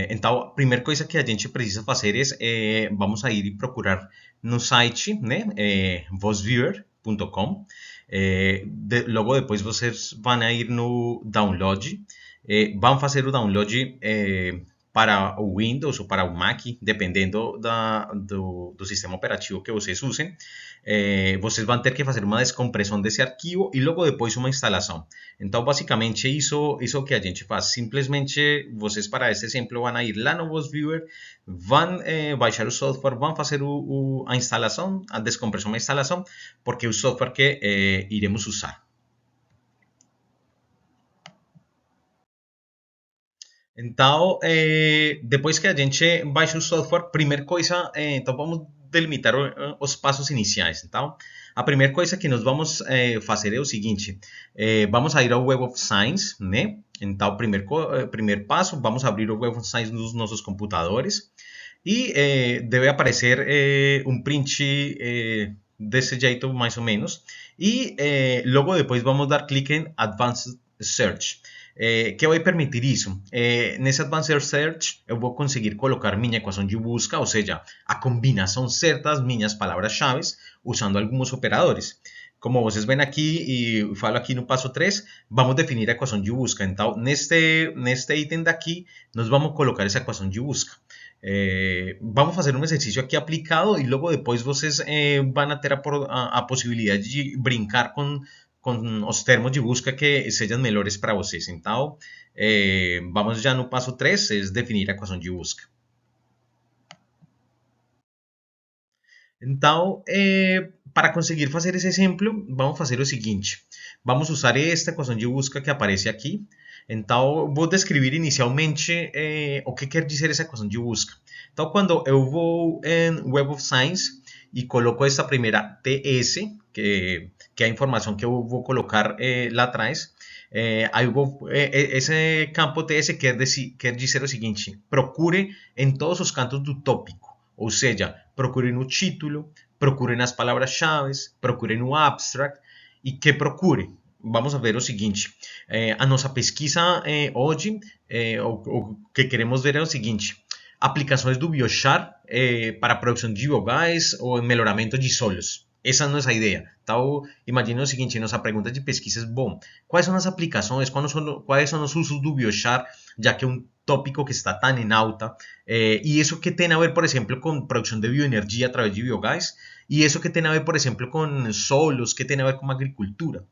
Então, a primeira coisa que a gente precisa fazer vamos a ir e procurar no site, né, voiceviewer.com, logo depois vocês vão ir no download, vão fazer o download para o Windows ou para o Mac, dependendo do sistema operativo que vocês usem. Vocês vão ter que fazer uma descompressão desse arquivo e logo depois uma instalação. Então, basicamente, isso que a gente faz. Simplesmente, vocês para este exemplo vão ir lá no VOS Viewer, vão baixar o software, vão fazer a instalação, a descompressão e a instalação, porque é o software que iremos usar. Então, depois que a gente baixa o software, primeira coisa, então vamos delimitar os passos iniciais. Então, a primeira coisa que nós vamos fazer é o seguinte: vamos a ir ao Web of Science, né? Então, primeiro passo, vamos abrir o Web of Science nos nossos computadores e deve aparecer um print desse jeito, mais ou menos. E logo depois vamos dar clique em Advanced Search. Que vai permitir isso? Nesse Advanced Search, eu vou conseguir colocar minha equação de busca, ou seja, a combinação certa das minhas palavras-chave, usando alguns operadores. Como vocês veem aqui, e falo aqui no passo 3, vamos definir a equação de busca. Então, neste item daqui, nós vamos colocar essa equação de busca. Vamos fazer um exercício aqui aplicado e logo depois vocês vão ter a possibilidade de brincar com os termos de busca que sejam melhores para vocês. Então, vamos já no passo 3, é definir a equação de busca. Então, para conseguir fazer esse exemplo, vamos fazer o seguinte. Vamos usar esta equação de busca que aparece aqui. Então, vou descrever inicialmente o que quer dizer essa equação de busca. Então, quando eu vou em Web of Science e coloco essa primeira TS, que é a informação que eu vou colocar lá atrás, esse campo TS quer dizer o seguinte: procure em todos os cantos do tópico. Ou seja, procure no título, procure nas palavras-chave, procure no abstract e que procure. Vamos a ver o seguinte: a nossa pesquisa hoje, o que queremos ver é o seguinte: aplicações do biochar para a produção de biogás ou melhoramento de solos. Essa é a nossa ideia. Então, imagine o seguinte, nossa pergunta de pesquisa é, bom, quais são as aplicações, quais são os usos do biochar, já que é um tópico que está tão em alta, e isso que tem a ver, por exemplo, com produção de bioenergia através de biogás, e isso que tem a ver, por exemplo, com solos, que tem a ver com agricultura.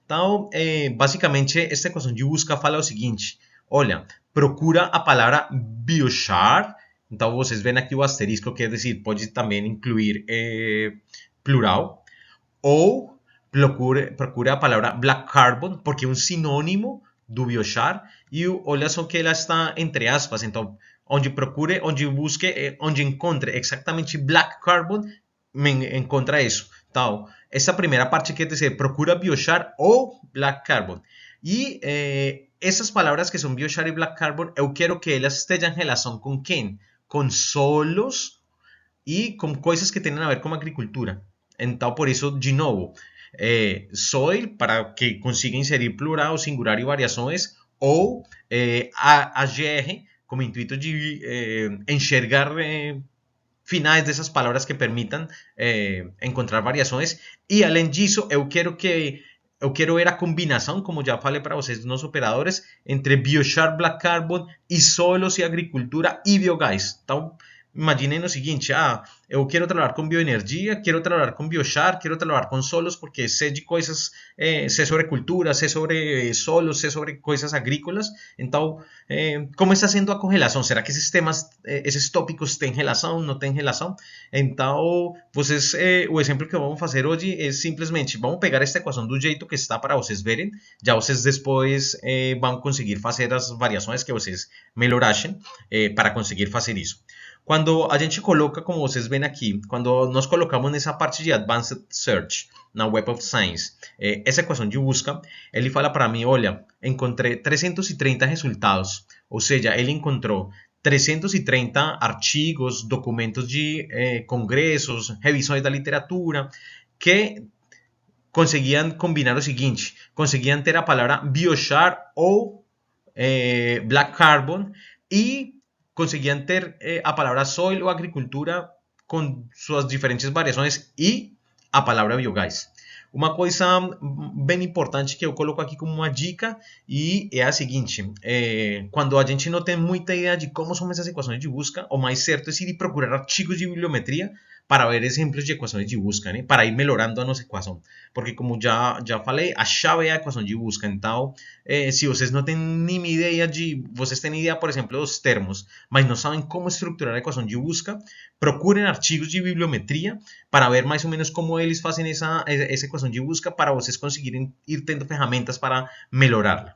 Então, basicamente, esta equação de busca fala o seguinte: olha, procura a palavra biochar. Então, vocês veem aqui o asterisco, quer dizer, pode também incluir plural, ou procure a palavra black carbon, porque é um sinônimo do biochar, e olha só que ela está entre aspas. Então, onde busque, onde encontre exatamente black carbon, encontra isso. Então, essa primeira parte quer dizer procura biochar ou black carbon. E essas palavras que são biochar e black carbon, eu quero que elas estejam em relação com quem? Com solos e com coisas que tenham a ver com agricultura. Então, por isso, de novo, soil, para que consiga inserir plural, singular e variações, ou AGR, como intuito de enxergar finais dessas palavras que permitam encontrar variações. E, além disso, eu quero ver a combinação, como já falei para vocês, dos operadores, entre biochar, black carbon, e solos e agricultura e biogás. Então, imaginem o seguinte: eu quero trabalhar com bioenergia, quero trabalhar com biochar, quero trabalhar com solos, porque sei de coisas, sei sobre cultura, sei sobre solos, sei sobre coisas agrícolas. Então, como está sendo a correlação? Será que esses tópicos têm relação, não têm relação? Então, o exemplo que vamos fazer hoje é simplesmente, vamos pegar esta equação do jeito que está para vocês verem, já vocês depois vão conseguir fazer as variações que vocês melhor achem para conseguir fazer isso. Quando a gente coloca, como vocês veem aqui, quando nós colocamos nessa parte de Advanced Search, na Web of Science, essa equação de busca, ele fala para mim, olha, encontrei 330 resultados. Ou seja, ele encontrou 330 artigos, documentos de congressos, revisões da literatura, que conseguiam combinar o seguinte: conseguiam ter a palavra biochar ou black carbon e conseguían ter a palabra soil o agricultura con sus diferentes variaciones y a palabra biogás. uma coisa bem importante que eu coloco aqui como uma dica e é a seguinte: quando a gente não tem muita ideia de como são essas equações de busca, o mais certo é ir e procurar artigos de bibliometria para ver exemplos de equações de busca, né? Para ir melhorando a nossa equação. Porque, como já falei, a chave é a equação de busca. Então, se vocês não têm nenhuma ideia de. Vocês têm ideia, por exemplo, dos termos, mas não sabem como estruturar a equação de busca, procurem artigos de bibliometria para ver mais ou menos como eles fazem essa equação de busca para vocês conseguirem ir tendo ferramentas para melhorarla.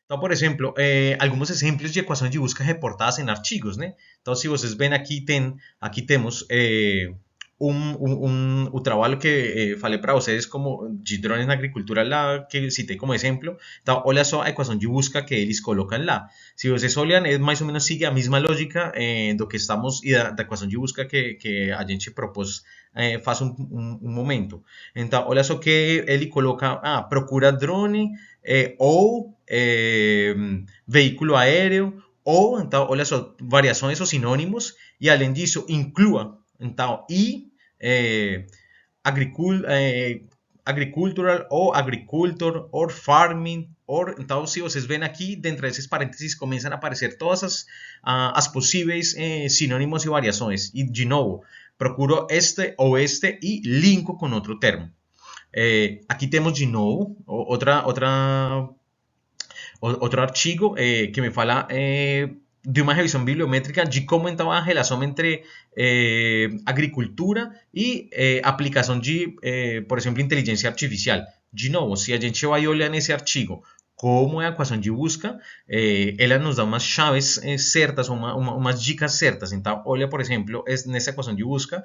Então, por exemplo, alguns exemplos de equações de busca reportadas em artigos, né? Então, se vocês veem aqui temos o trabalho que falei para vocês como de drones na agricultura lá, que citei como exemplo. Então, olha só a equação de busca que eles colocam lá. Se vocês olham, mais ou menos sigue a mesma lógica do que estamos e da equação de busca que a gente propôs faz um momento. Então, olha só que ele coloca, procura drone ou veículo aéreo, ou, então, olha só, variações ou sinônimos, e além disso, inclua, então, agricul, agricultural, ou agricultor, ou farming, ou, então, se vocês veem aqui, dentro desses parênteses, começam a aparecer todas as possíveis sinônimos e variações, e, de novo, procuro este ou este e linko com outro termo. Aqui temos de novo outro artigo que me fala de uma revisão bibliométrica de como então a relação entre agricultura e aplicação de, por exemplo, inteligência artificial. De novo, se a gente vai olhar nesse artigo como é a equação de busca, ela nos dá umas chaves certas, umas dicas certas. Então, olha, por exemplo, nessa equação de busca,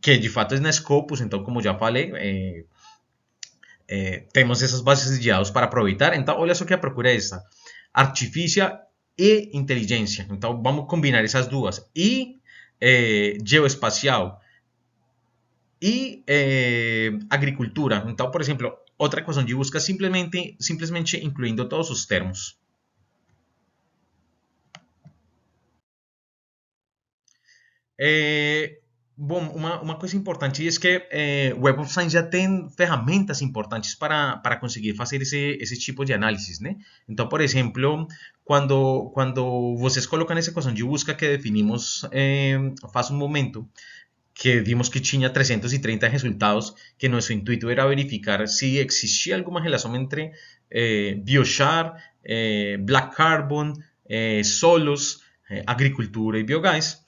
que de fato é na Scopus, então, como já falei, temos essas bases de dados para aproveitar. Então, olha só que a procura é essa: artificial e inteligência. Então, vamos combinar essas duas. E geoespacial e agricultura. Então, por exemplo, outra equação de busca simplesmente incluindo todos os termos. Bom, uma coisa importante é que Web of Science já tem ferramentas importantes para conseguir fazer esse tipo de análise, né? Então, por exemplo, quando vocês colocam essa equação de busca que definimos faz um momento, que vimos que tinha 330 resultados, que nosso intuito era verificar se existia alguma relação entre biochar, black carbon, solos, agricultura e biogás.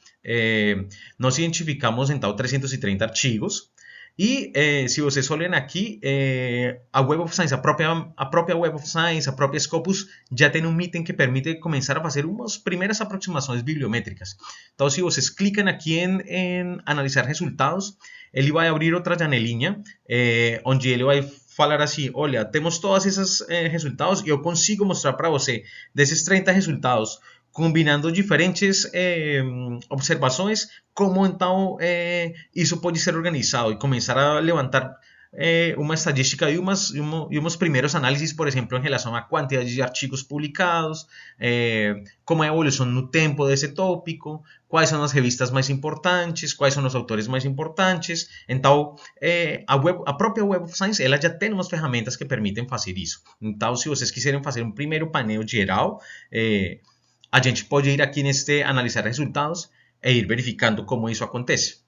Nós identificamos então 330 artigos e se vocês olham aqui, a Web of Science, a própria Web of Science, a própria Scopus já tem um item que permite começar a fazer umas primeiras aproximações bibliométricas. Então, se vocês clicam aqui em analisar resultados, ele vai abrir outra janelinha onde ele vai falar assim: olha, temos todos esses resultados e eu consigo mostrar para você desses 30 resultados, combinando diferentes observações, como então isso pode ser organizado e começar a levantar uma estatística e umas primeiros análises, por exemplo, em relação à quantidade de artigos publicados, como é a evolução no tempo desse tópico, quais são as revistas mais importantes, quais são os autores mais importantes. Então, a própria Web of Science ela já tem umas ferramentas que permitem fazer isso. Então, se vocês quiserem fazer um primeiro painel geral, a gente pode ir aqui neste analisar resultados e ir verificando como isso acontece.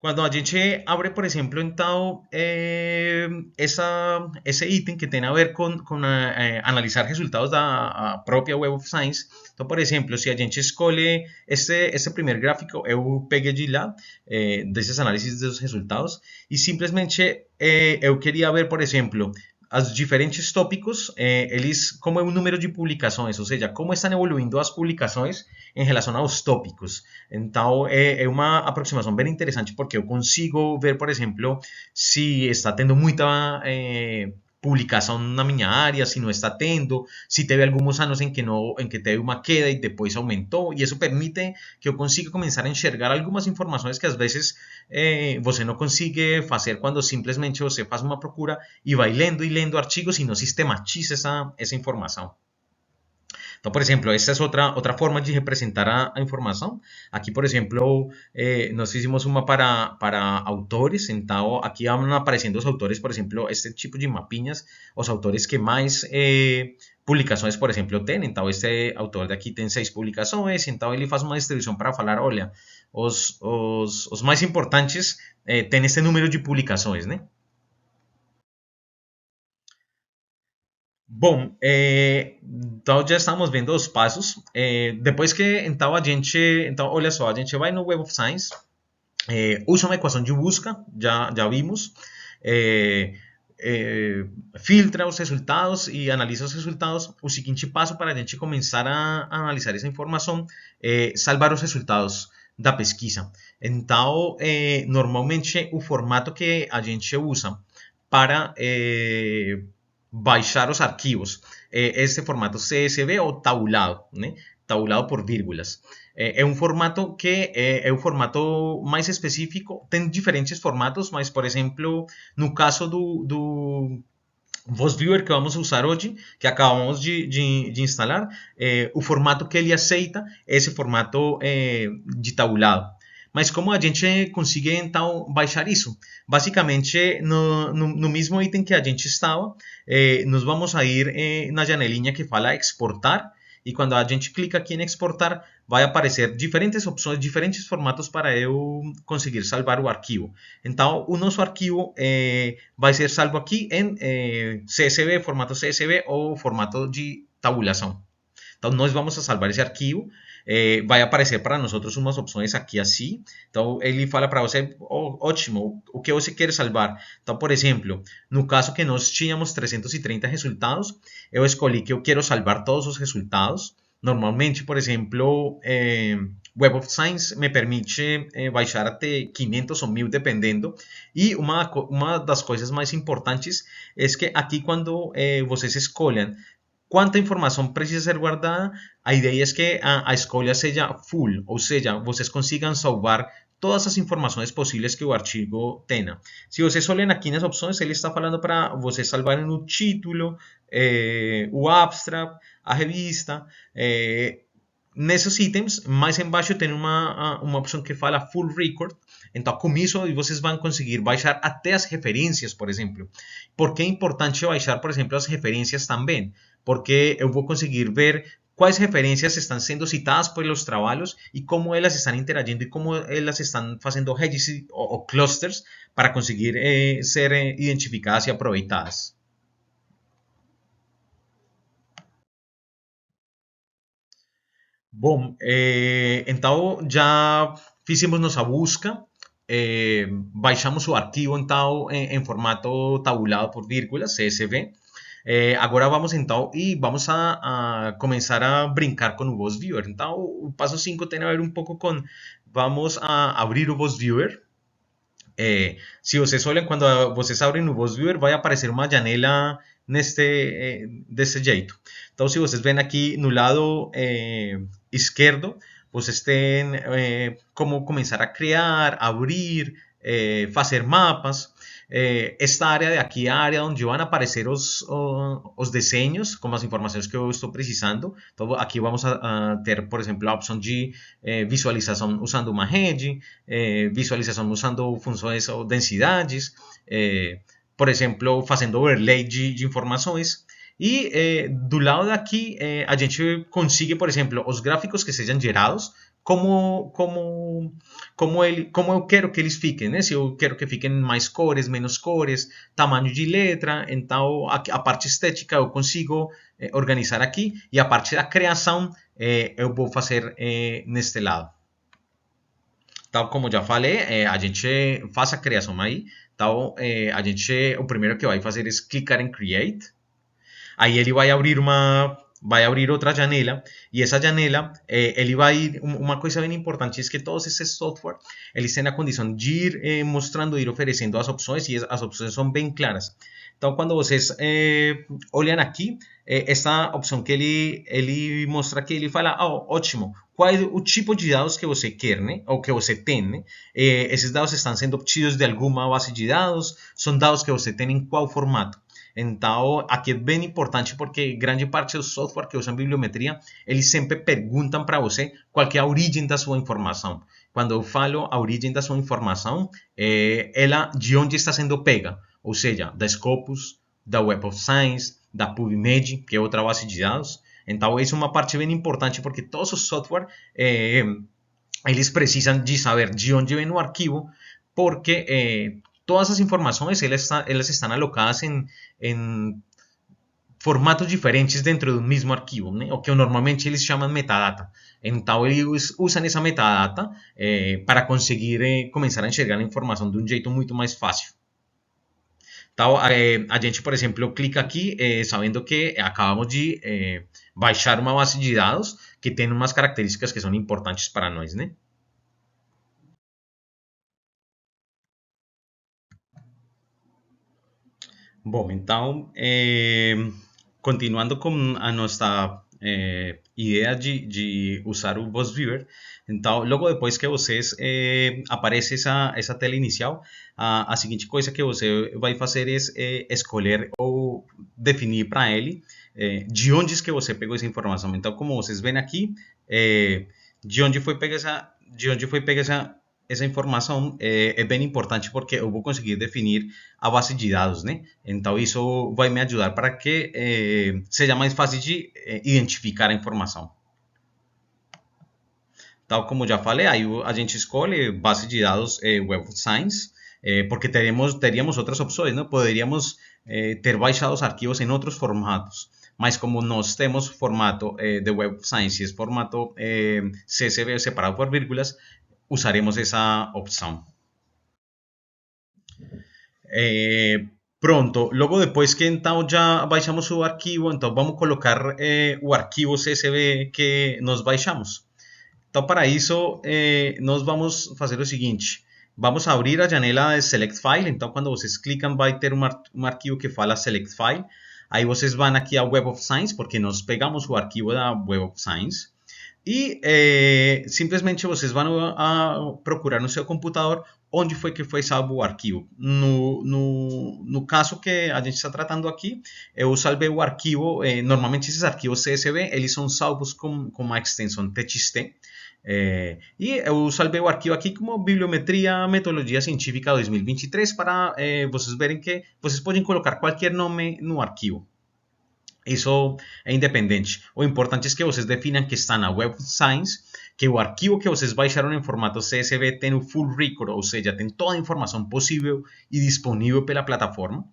Quando a gente abre, por exemplo, então, esse item que tem a ver com analisar resultados da própria Web of Science. Então, por exemplo, se a gente escolhe esse primeiro gráfico, eu peguei de lá, desses análises dos resultados, e simplesmente eu queria ver, por exemplo, os diferentes tópicos, eles, como é o número de publicações, ou seja, como estão evoluindo as publicações em relação aos tópicos. Então, é uma aproximação bem interessante, porque eu consigo ver, por exemplo, se está tendo muita publicação na minha área, se não está tendo, se teve alguns anos em que não, em que teve uma queda e depois aumentou, e isso permite que eu consiga começar a enxergar algumas informações que às vezes você não consegue fazer quando simplesmente você faz uma procura e vai lendo e lendo artigos e não sistematiza essa informação. Então, por exemplo, essa é outra forma de representar a informação. Aqui, por exemplo, nós fizemos uma para autores, então aqui vão aparecendo os autores, por exemplo, este tipo de mapinhas, os autores que mais publicações, por exemplo, tem. Então, este autor daqui tem 6 publicações, então ele faz uma distribuição para falar, olha, os mais importantes têm este número de publicações, né? Bom, então já estamos vendo os passos. Depois que então a gente, então olha só, a gente vai no Web of Science, usa uma equação de busca, já vimos, é, filtra os resultados e analisa os resultados. O seguinte passo para a gente começar a analisar essa informação é salvar os resultados da pesquisa. Então, normalmente o formato que a gente usa para baixar os arquivos. Esse formato CSV ou tabulado, né? Tabulado por vírgulas. É um formato que é o formato mais específico. Tem diferentes formatos, mas, por exemplo, no caso do VozViewer que vamos a usar hoje, que acabamos de instalar, o formato que ele aceita é esse formato de tabulado. Mas como a gente consegue então baixar isso? Basicamente, no mesmo item que a gente estava, nós vamos a ir na janelinha que fala exportar, e quando a gente clica aqui em exportar, vai aparecer diferentes opções, diferentes formatos para eu conseguir salvar o arquivo. Então, o nosso arquivo vai ser salvo aqui em CSV, formato CSV ou formato de tabulação. Então, nós vamos a salvar esse arquivo. Vai aparecer para nós umas opções aqui assim. Então, ele fala para você, ótimo, o que você quer salvar. Então, por exemplo, no caso que nós tínhamos 330 resultados, eu escolhi que eu quero salvar todos os resultados. Normalmente, por exemplo, Web of Science me permite baixar até 500 ou 1000, dependendo. E uma das coisas mais importantes é que aqui, quando vocês escolhem quanta informação precisa ser guardada, a ideia é que a escolha seja full, ou seja, vocês consigam salvar todas as informações possíveis que o arquivo tenha. Se vocês olham aqui nas opções, ele está falando para vocês salvarem o título, o abstract, a revista. Nesses itens, mais embaixo tem uma opção que fala Full Record. Então, com isso, vocês vão conseguir baixar até as referências, por exemplo. Por que é importante baixar, por exemplo, as referências também? Porque eu vou conseguir ver quais referências estão sendo citadas pelos trabalhos e como elas estão interagindo e como elas estão fazendo hedges ou clusters para conseguir ser identificadas e aproveitadas. Bom, então já fizemos nossa busca, baixamos o arquivo então em formato tabulado por vírgulas, CSV. Agora vamos então e vamos a começar a brincar com o VozViewer. Então o passo 5 tem a ver um pouco com, vamos a abrir o VozViewer. Se vocês olham, quando vocês abrem o VozViewer, vai aparecer uma janela desse jeito. Então, se vocês veem aqui no lado esquerdo, vocês têm como começar a criar, abrir, fazer mapas. Esta área de aqui é a área onde vão aparecer os desenhos com as informações que eu estou precisando. Então, aqui vamos a ter, por exemplo, a opção de visualização usando uma rede, visualização usando funções ou densidades, por exemplo, fazendo overlay de informações. E do lado daqui, a gente consegue, por exemplo, os gráficos que sejam gerados, como eu quero que eles fiquem, né? Se eu quero que fiquem mais cores, menos cores, tamanho de letra. Então, a parte estética eu consigo organizar aqui, e a parte da criação eu vou fazer neste lado. Tal como já falei, a gente faz a criação aí. Então, o primeiro que vai fazer é clicar em Create. Aí ele vai abrir outra janela, e essa janela ele vai, uma coisa bem importante é que todos esses software eles têm a condição de ir mostrando, ir oferecendo as opções, e as opções são bem claras. Então, quando vocês olham aqui, esta opção que ele mostra aqui, ele fala, ótimo, qual é o tipo de dados que você quer, né? Ou que você tem, né? Esses dados estão sendo obtidos de alguma base de dados, são dados que você tem em qual formato. Então, aqui é bem importante porque grande parte do software que usam bibliometria, eles sempre perguntam para você qual é a origem da sua informação. Quando eu falo a origem da sua informação, ela de onde está sendo pega, ou seja, da Scopus, da Web of Science, da PubMed, que é outra base de dados. Então, isso é uma parte bem importante porque todos os software, eles precisam de saber de onde vem o arquivo, porque todas as informações elas estão alocadas em formatos diferentes dentro do mesmo arquivo, né? O que normalmente eles chamam metadata. Então, eles usam essa metadata para conseguir começar a enxergar a informação de um jeito muito mais fácil. Então, a gente, por exemplo, clica aqui sabendo que acabamos de baixar uma base de dados que tem umas características que são importantes para nós, né? Bom, então, continuando com a nossa ideia de usar o VozViewer, então, logo depois que vocês aparece essa tela inicial, a seguinte coisa que você vai fazer é escolher ou definir para ele de onde é que você pegou essa informação. Então, como vocês veem aqui, de onde foi pega essa informação é bem importante porque eu vou conseguir definir a base de dados, né? Então, isso vai me ajudar para que seja mais fácil de identificar a informação. Tal como já falei, aí a gente escolhe base de dados Web of Science, porque teríamos outras opções, não? Poderíamos ter baixado os arquivos em outros formatos, mas como nós temos formato de Web of Science e esse formato CSV separado por vírgulas, usaremos essa opção. Pronto, logo depois que então já baixamos o arquivo, então vamos colocar o arquivo CSV que nós baixamos. Então, para isso, nós vamos fazer o seguinte: vamos abrir a janela de Select File. Então, quando vocês clicam, vai ter um arquivo que fala Select File. Aí vocês vão aqui a Web of Science, porque nós pegamos o arquivo da Web of Science. E simplesmente vocês vão a procurar no seu computador onde foi que foi salvo o arquivo. No caso que a gente está tratando aqui, eu salvei o arquivo. Normalmente esses arquivos CSV eles são salvos com uma extensão TXT. E eu salvei o arquivo aqui como Bibliometria Metodologia Científica 2023 para vocês verem que vocês podem colocar qualquer nome no arquivo. Isso é independente. O importante é que vocês definam que está na Web of Science, que o arquivo que vocês baixaram em formato CSV tem o full record, ou seja, tem toda a informação possível e disponível pela plataforma.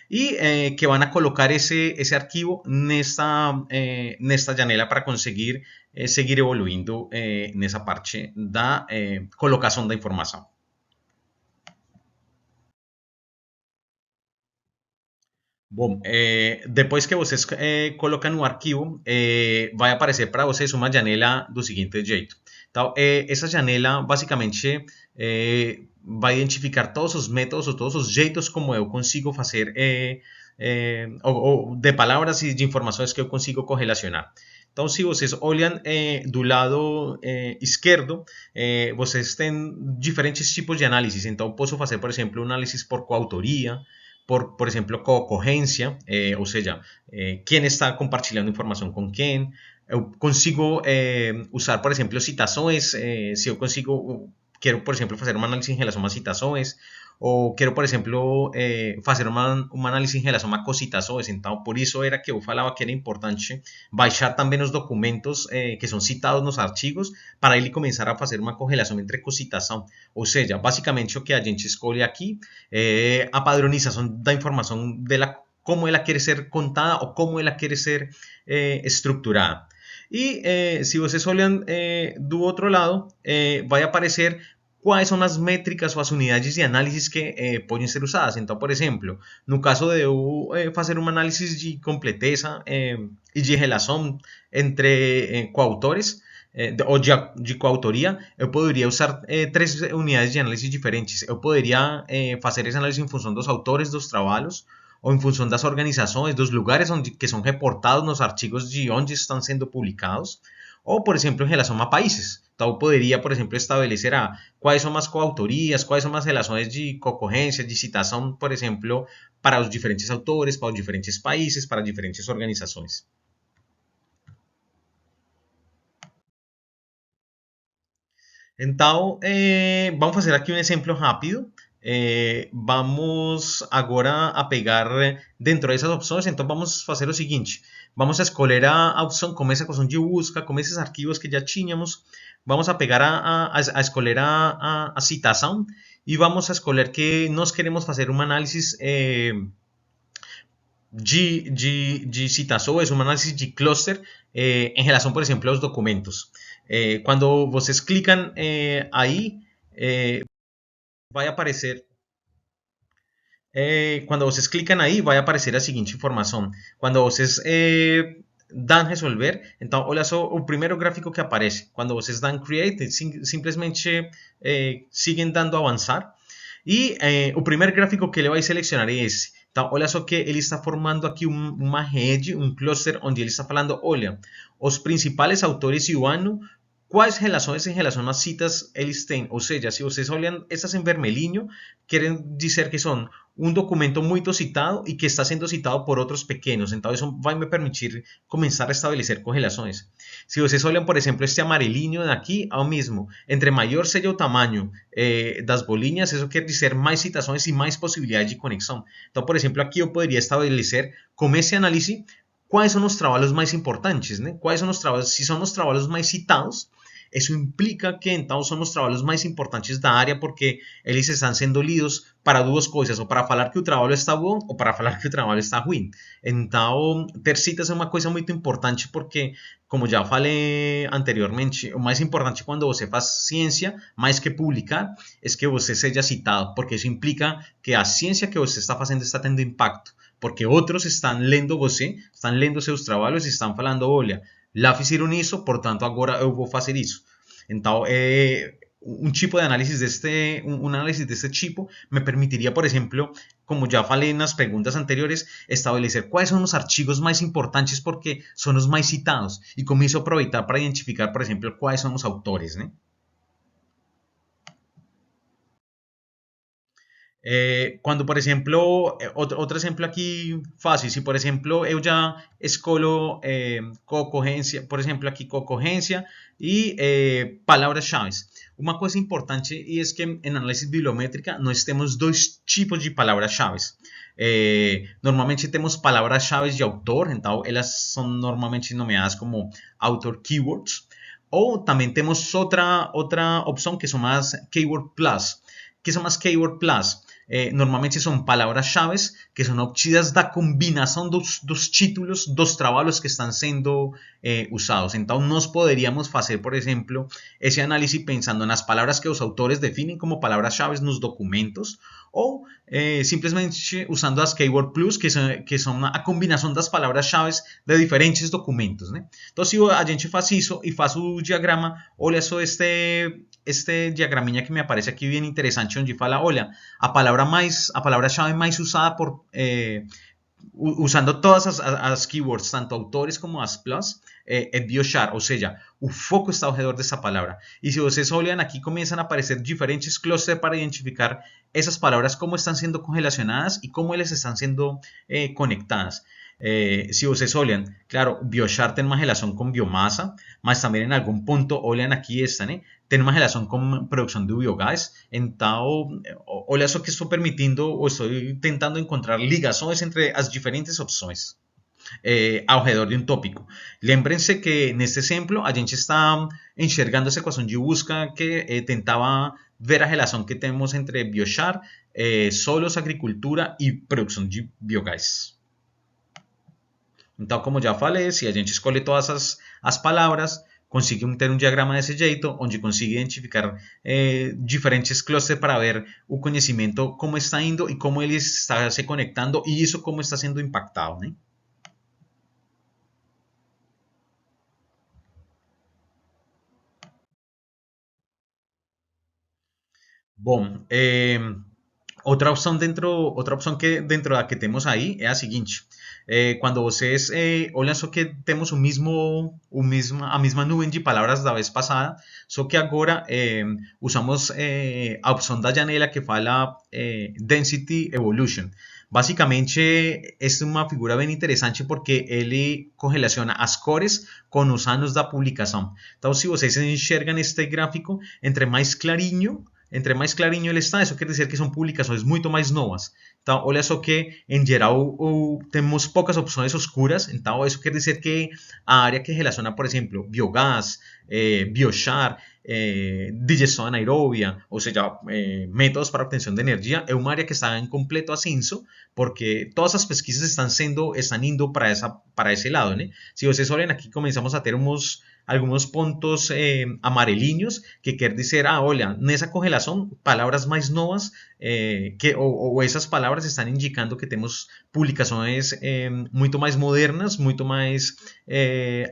E que vão a colocar esse arquivo nesta janela para conseguir seguir evoluindo nessa parte da colocação da informação. Bom, depois que vocês colocam o arquivo, vai aparecer para vocês uma janela do seguinte jeito. Então, essa janela basicamente vai identificar todos os métodos ou todos os jeitos como eu consigo fazer, ou de palavras e de informações que eu consigo correlacionar. Então, se vocês olham do lado esquerdo, vocês têm diferentes tipos de análise. Então, posso fazer, por exemplo, análise por coautoria, por exemplo, co-ocorrência, ou seja, quem está compartilhando informação com quem. Eu consigo usar, por exemplo, citações, se eu consigo, quero, por exemplo, fazer uma análise em relação a citações, ou quero, por exemplo, fazer uma análise em relação a cocitações. Então, por isso era que eu falava que era importante baixar também os documentos que são citados nos artigos, para ele começar a fazer uma correlação entre cocitação. Ou seja, basicamente o que a gente escolhe aqui é a padronização da informação dela, como ela quer ser contada ou como ela quer ser estruturada. E se vocês olham do outro lado, vai aparecer quais são as métricas ou as unidades de análise que podem ser usadas. Então, por exemplo, no caso de eu fazer uma análise de completeza e de relação entre coautores, ou de coautoria, eu poderia usar três unidades de análise diferentes. Eu poderia fazer essa análise em função dos autores dos trabalhos, ou em função das organizações, dos lugares onde que são reportados nos artigos de onde estão sendo publicados, ou, por exemplo, em relação a países. Então, eu poderia, por exemplo, estabelecer quais são as coautorias, quais são as relações de concorrência, de citação, por exemplo, para os diferentes autores, para os diferentes países, para diferentes organizações. Então, vamos fazer aqui um exemplo rápido. Vamos agora a pegar dentro dessas opções. Então, vamos fazer o seguinte: vamos a escolher a opção como essa opção de busca, como esses arquivos que já tínhamos. Vamos a pegar a escolher a citação e vamos a escolher que nós queremos fazer um análise de citações, uma análise de cluster em relação, por exemplo, aos documentos. Quando vocês clicam aí, vai aparecer. Quando vocês clicam aí, vai aparecer a seguinte informação. Quando vocês dão resolver, então olha só o primeiro gráfico que aparece. Quando vocês dão create, simplesmente siguen dando avançar. E o primeiro gráfico que ele vai selecionar é esse. Então, olha só que ele está formando aqui uma rede, um cluster, onde ele está falando, olha, os principais autores e o ano, quais relações em relação às citas eles têm. Ou seja, se vocês olham essas em vermelhinho, querem dizer que são um documento muito citado e que está sendo citado por outros pequenos. Então, isso vai me permitir começar a estabelecer correlações. Se vocês olham, por exemplo, este amarelinho daqui, ao mesmo, entre maior seja o tamanho das bolinhas, isso quer dizer mais citações e mais possibilidades de conexão. Então, por exemplo, aqui eu poderia estabelecer, com esse análise, quais são os trabalhos mais importantes, né? Quais são os trabalhos, se são os trabalhos mais citados, isso implica que então são os trabalhos mais importantes da área porque eles estão sendo lidos para duas coisas, ou para falar que o trabalho está bom ou para falar que o trabalho está ruim. Então, ter citas é uma coisa muito importante porque, como já falei anteriormente, o mais importante quando você faz ciência, mais que publicar, é que você seja citado, porque isso implica que a ciência que você está fazendo está tendo impacto, porque outros estão lendo você, estão lendo seus trabalhos e estão falando, olha, lá fizeram isso, portanto agora eu vou fazer isso. Então, um tipo de análise deste, um análise deste tipo me permitiria, por exemplo, como já falei nas perguntas anteriores, estabelecer quais são os artigos mais importantes porque são os mais citados e com isso aproveitar para identificar, por exemplo, quais são os autores, né? Quando, por exemplo, outro exemplo aqui fácil, se por exemplo eu já escolho concorrência, por exemplo aqui concorrência e palavras-chave. Uma coisa importante é que em análise bibliométrica nós temos dois tipos de palavras-chave. Normalmente temos palavras-chave de autor, então elas são normalmente nomeadas como author keywords, ou também temos outra opção que são as keyword plus. Que são as keyword plus? Normalmente são palavras-chave que são obtidas da combinação dos títulos dos trabalhos que estão sendo usados. Então, nós poderíamos fazer, por exemplo, esse análise pensando nas palavras que os autores definem como palavras-chave nos documentos ou simplesmente usando as Keyword Plus, que são a combinação das palavras-chave de diferentes documentos. Né? Então, se a gente faz isso e faz o diagrama, olha só este diagraminha que me aparece aqui bem interessante, onde fala, olha, a palavra-chave mais usada por usando todas as keywords, tanto autores como as plus, é biochar, ou seja, o foco está ao redor dessa palavra. E se vocês olham aqui, começam a aparecer diferentes clusters para identificar essas palavras, como estão sendo correlacionadas e como elas estão sendo conectadas. Se vocês olham, claro, biochar tem uma relação com biomassa, mas também em algum ponto, olham aqui esta, né? Tem uma relação com produção de biogás. Então, olha só que estou permitindo, ou estou tentando encontrar ligações entre as diferentes opções ao redor de um tópico. Lembrem-se que neste exemplo a gente está enxergando essa equação de busca que tentava ver a relação que temos entre biochar, solos, agricultura e produção de biogás. Então, como já falei, se a gente escolhe todas as palavras, consegue ter um diagrama desse jeito, onde consegue identificar diferentes clusters para ver o conhecimento, como está indo e como ele está se conectando e isso como está sendo impactado, né? Bom, Outra opção que dentro da que temos aí é a seguinte: quando vocês olham só que temos a mesma nuvem de palavras da vez passada, só que agora usamos a opção da janela que fala Density Evolution. Basicamente, é uma figura bem interessante porque ele correlaciona as cores com os anos da publicação. Então, se vocês enxergam este gráfico, entre mais clarinho ele está, isso quer dizer que são publicações muito mais novas. Então, olha só que, em geral, temos poucas opções escuras. Então, isso quer dizer que a área que relaciona, por exemplo, biogás, biochar, digestão anaeróbia, ou seja, métodos para obtenção de energia, é uma área que está em completo ascenso, porque todas as pesquisas estão indo para esse lado, né? Se vocês olham aqui, começamos a ter alguns pontos amarelinhos, que quer dizer, olha, nessa correlação, palavras mais novas, ou essas palavras estão indicando que temos publicações muito mais modernas, muito mais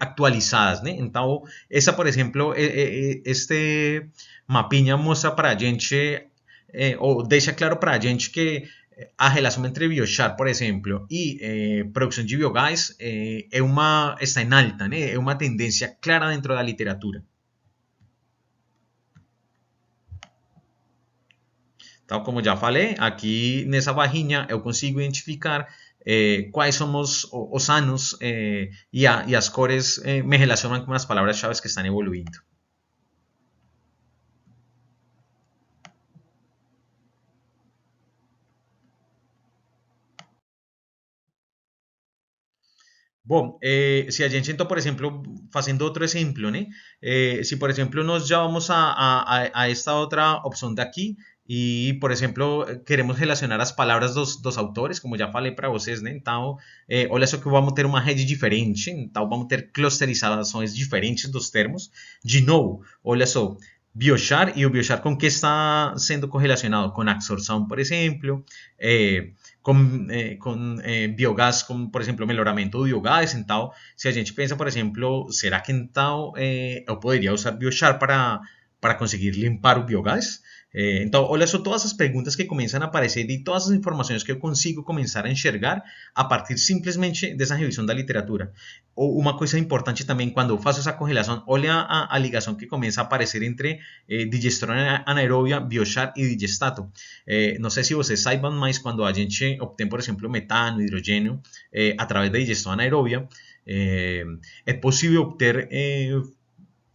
atualizadas, né? Então, essa, por exemplo, este mapinha mostra para a gente, ou deixa claro para a gente que a relação entre biochar, por exemplo, e produção de biogás está em alta, né? É uma tendência clara dentro da literatura. Então, como já falei, aqui nessa barrinha eu consigo identificar quais são os anos e as cores me relacionam com as palavras-chave que estão evoluindo. Bom, se a gente então, por exemplo, fazendo outro exemplo, né? Se, por exemplo, nós já vamos a esta outra opção daqui e, por exemplo, queremos relacionar as palavras dos autores, como já falei para vocês, né? Então, olha só que vamos ter uma rede diferente, então vamos ter clusterizações diferentes dos termos. De novo, olha só, biochar e o biochar com que está sendo correlacionado com a absorção, por exemplo, com biogás, como por exemplo melhoramento do biogás. Então, se a gente pensa, por exemplo, será que então eu poderia usar biochar para conseguir limpar o biogás? Então, olha só todas as perguntas que começam a aparecer e todas as informações que eu consigo começar a enxergar a partir simplesmente dessa revisão da literatura. Ou uma coisa importante também, quando eu faço essa correlação, olha a ligação que começa a aparecer entre digestão anaeróbia, biochar e digestato. Não sei se vocês saibam, mas quando a gente obtém, por exemplo, metano, hidrogênio, através da digestão anaeróbia, é possível obter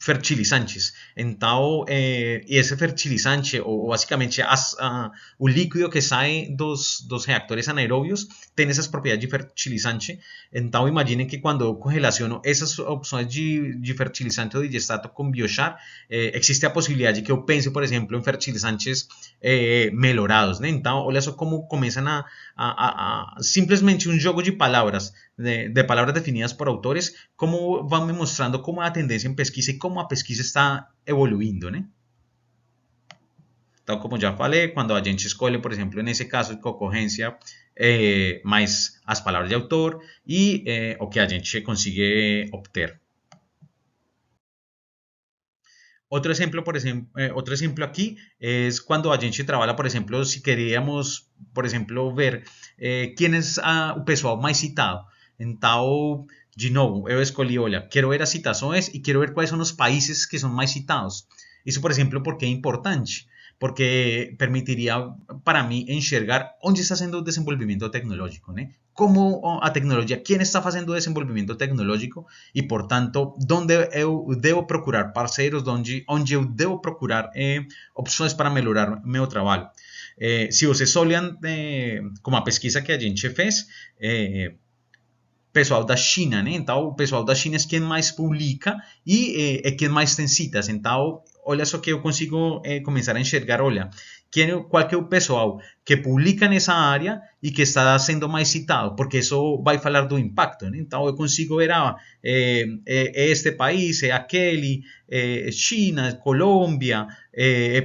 fertilizantes. Então, esse fertilizante, ou basicamente o líquido que sai dos reatores anaeróbios, tem essas propriedades de fertilizante. Então, imaginem que quando eu correlaciono essas opções de fertilizante ou digestato com biochar, existe a possibilidade de que eu pense, por exemplo, em fertilizantes melhorados, né? Então, olha só como começam a simplesmente um jogo de palavras, de palavras definidas por autores, como van me mostrando como a tendência em pesquisa e como a pesquisa está evoluindo, né? Então, como já falei, quando a gente escolhe, por exemplo, nesse caso de concorrência, mais as palavras de autor e o que a gente consegue obter. Otro ejemplo aquí es cuando a gente trabalha, por ejemplo, si queríamos, por ejemplo, ver quién es o pessoal mais citado. Então, de novo, eu escolhi, olha, quero ver as citações e quero ver quais são os países que são mais citados. Isso, por exemplo, porque é importante, porque permitiria para mim enxergar onde está sendo o desenvolvimento tecnológico, né? Como a tecnologia, quem está fazendo o desenvolvimento tecnológico e, portanto, onde eu devo procurar parceiros, onde eu devo procurar opções para melhorar meu trabalho. Se vocês olham como a pesquisa que a gente fez, pessoal da China, né? Então, o pessoal da China é quem mais publica e é quem mais tem citas. Então, olha só que eu consigo começar a enxergar, olha, qual que é o pessoal que publica nessa área e que está sendo mais citado, porque isso vai falar do impacto, né? Então, eu consigo ver, este país, aquele, China, Colômbia,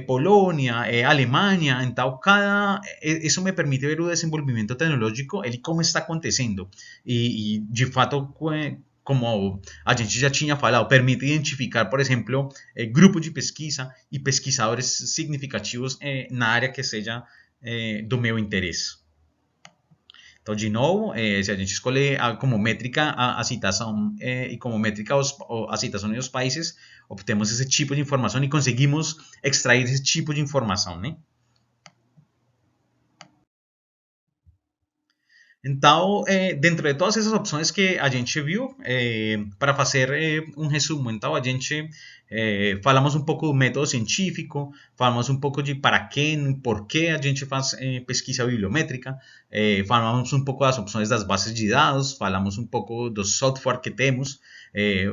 Polônia, Alemanha. Então, isso me permite ver o desenvolvimento tecnológico, ele como está acontecendo. E de fato, como a gente já tinha falado, permite identificar, por exemplo, grupos de pesquisa e pesquisadores significativos na área que seja do meu interesse. Então, de novo, se a gente escolhe como métrica a citação e como métrica a citação e os países, obtemos esse tipo de informação e conseguimos extrair esse tipo de informação, né? Então, dentro de todas essas opções que a gente viu, para fazer um resumo, então a gente falamos um pouco do método científico, falamos um pouco de para quem, por que a gente faz pesquisa bibliométrica, falamos um pouco das opções das bases de dados, falamos um pouco do software que temos,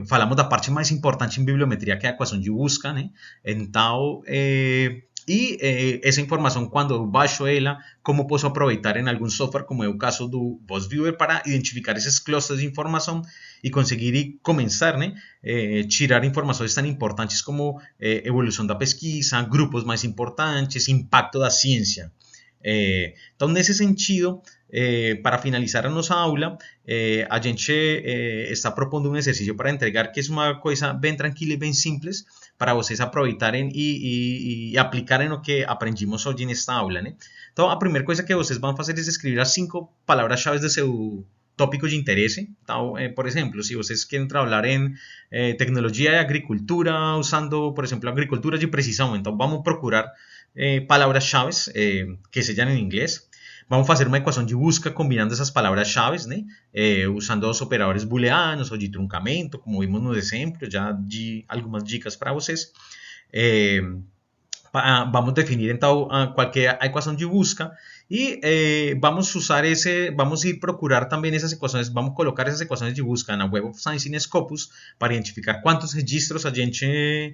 falamos da parte mais importante em bibliometria, que é a equação de busca, né? Então, e essa informação, quando eu baixo ela, como posso aproveitar em algum software, como é o caso do BuzzViewer, para identificar esses clusters de informação e conseguir começar, né, tirar informações tão importantes como evolução da pesquisa, grupos mais importantes, impacto da ciência. Então, nesse sentido, para finalizar a nossa aula, a gente está propondo um exercício para entregar que é uma coisa bem tranquila e bem simples para vocês aproveitarem e aplicarem o que aprendimos hoje nesta aula, né? Então, a primeira coisa que vocês vão fazer é escrever as 5 palavras-chave de seu tópico de interesse. Então, por exemplo, se vocês querem trabalhar em tecnologia e agricultura, usando, por exemplo, agricultura de precisão, então vamos procurar palavras-chave que sejam em inglês. Vamos fazer uma equação de busca combinando essas palavras-chave, né? Usando os operadores booleanos ou de truncamento, como vimos no exemplo, já de algumas dicas para vocês. Vamos definir então qualquer equação de busca e vamos usar vamos ir procurar também essas equações, vamos colocar essas equações de busca na Web of Science e Scopus para identificar quantos registros a gente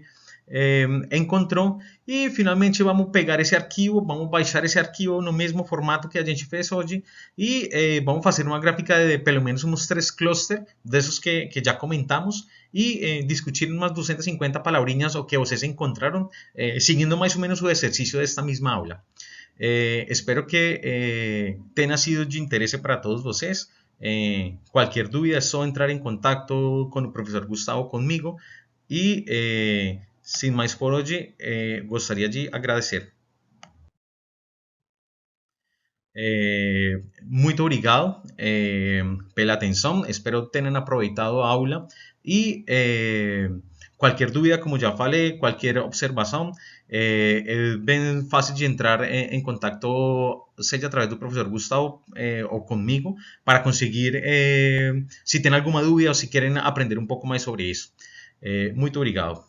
encontrou e finalmente vamos pegar esse arquivo, vamos baixar esse arquivo no mesmo formato que a gente fez hoje e vamos fazer uma gráfica de pelo menos uns 3 clusters desses que já comentamos e discutir umas 250 palavrinhas o que vocês encontraram seguindo mais ou menos o exercício desta mesma aula. Espero que tenha sido de interesse para todos vocês. Qualquer dúvida é só entrar em contato com o professor Gustavo comigo e sem mais por hoje, gostaria de agradecer. Muito obrigado pela atenção, espero tenham aproveitado a aula e qualquer dúvida, como já falei, qualquer observação, é bem fácil de entrar em contato, seja através do professor Gustavo ou comigo, para conseguir, se tem alguma dúvida ou se querem aprender um pouco mais sobre isso. Muito obrigado.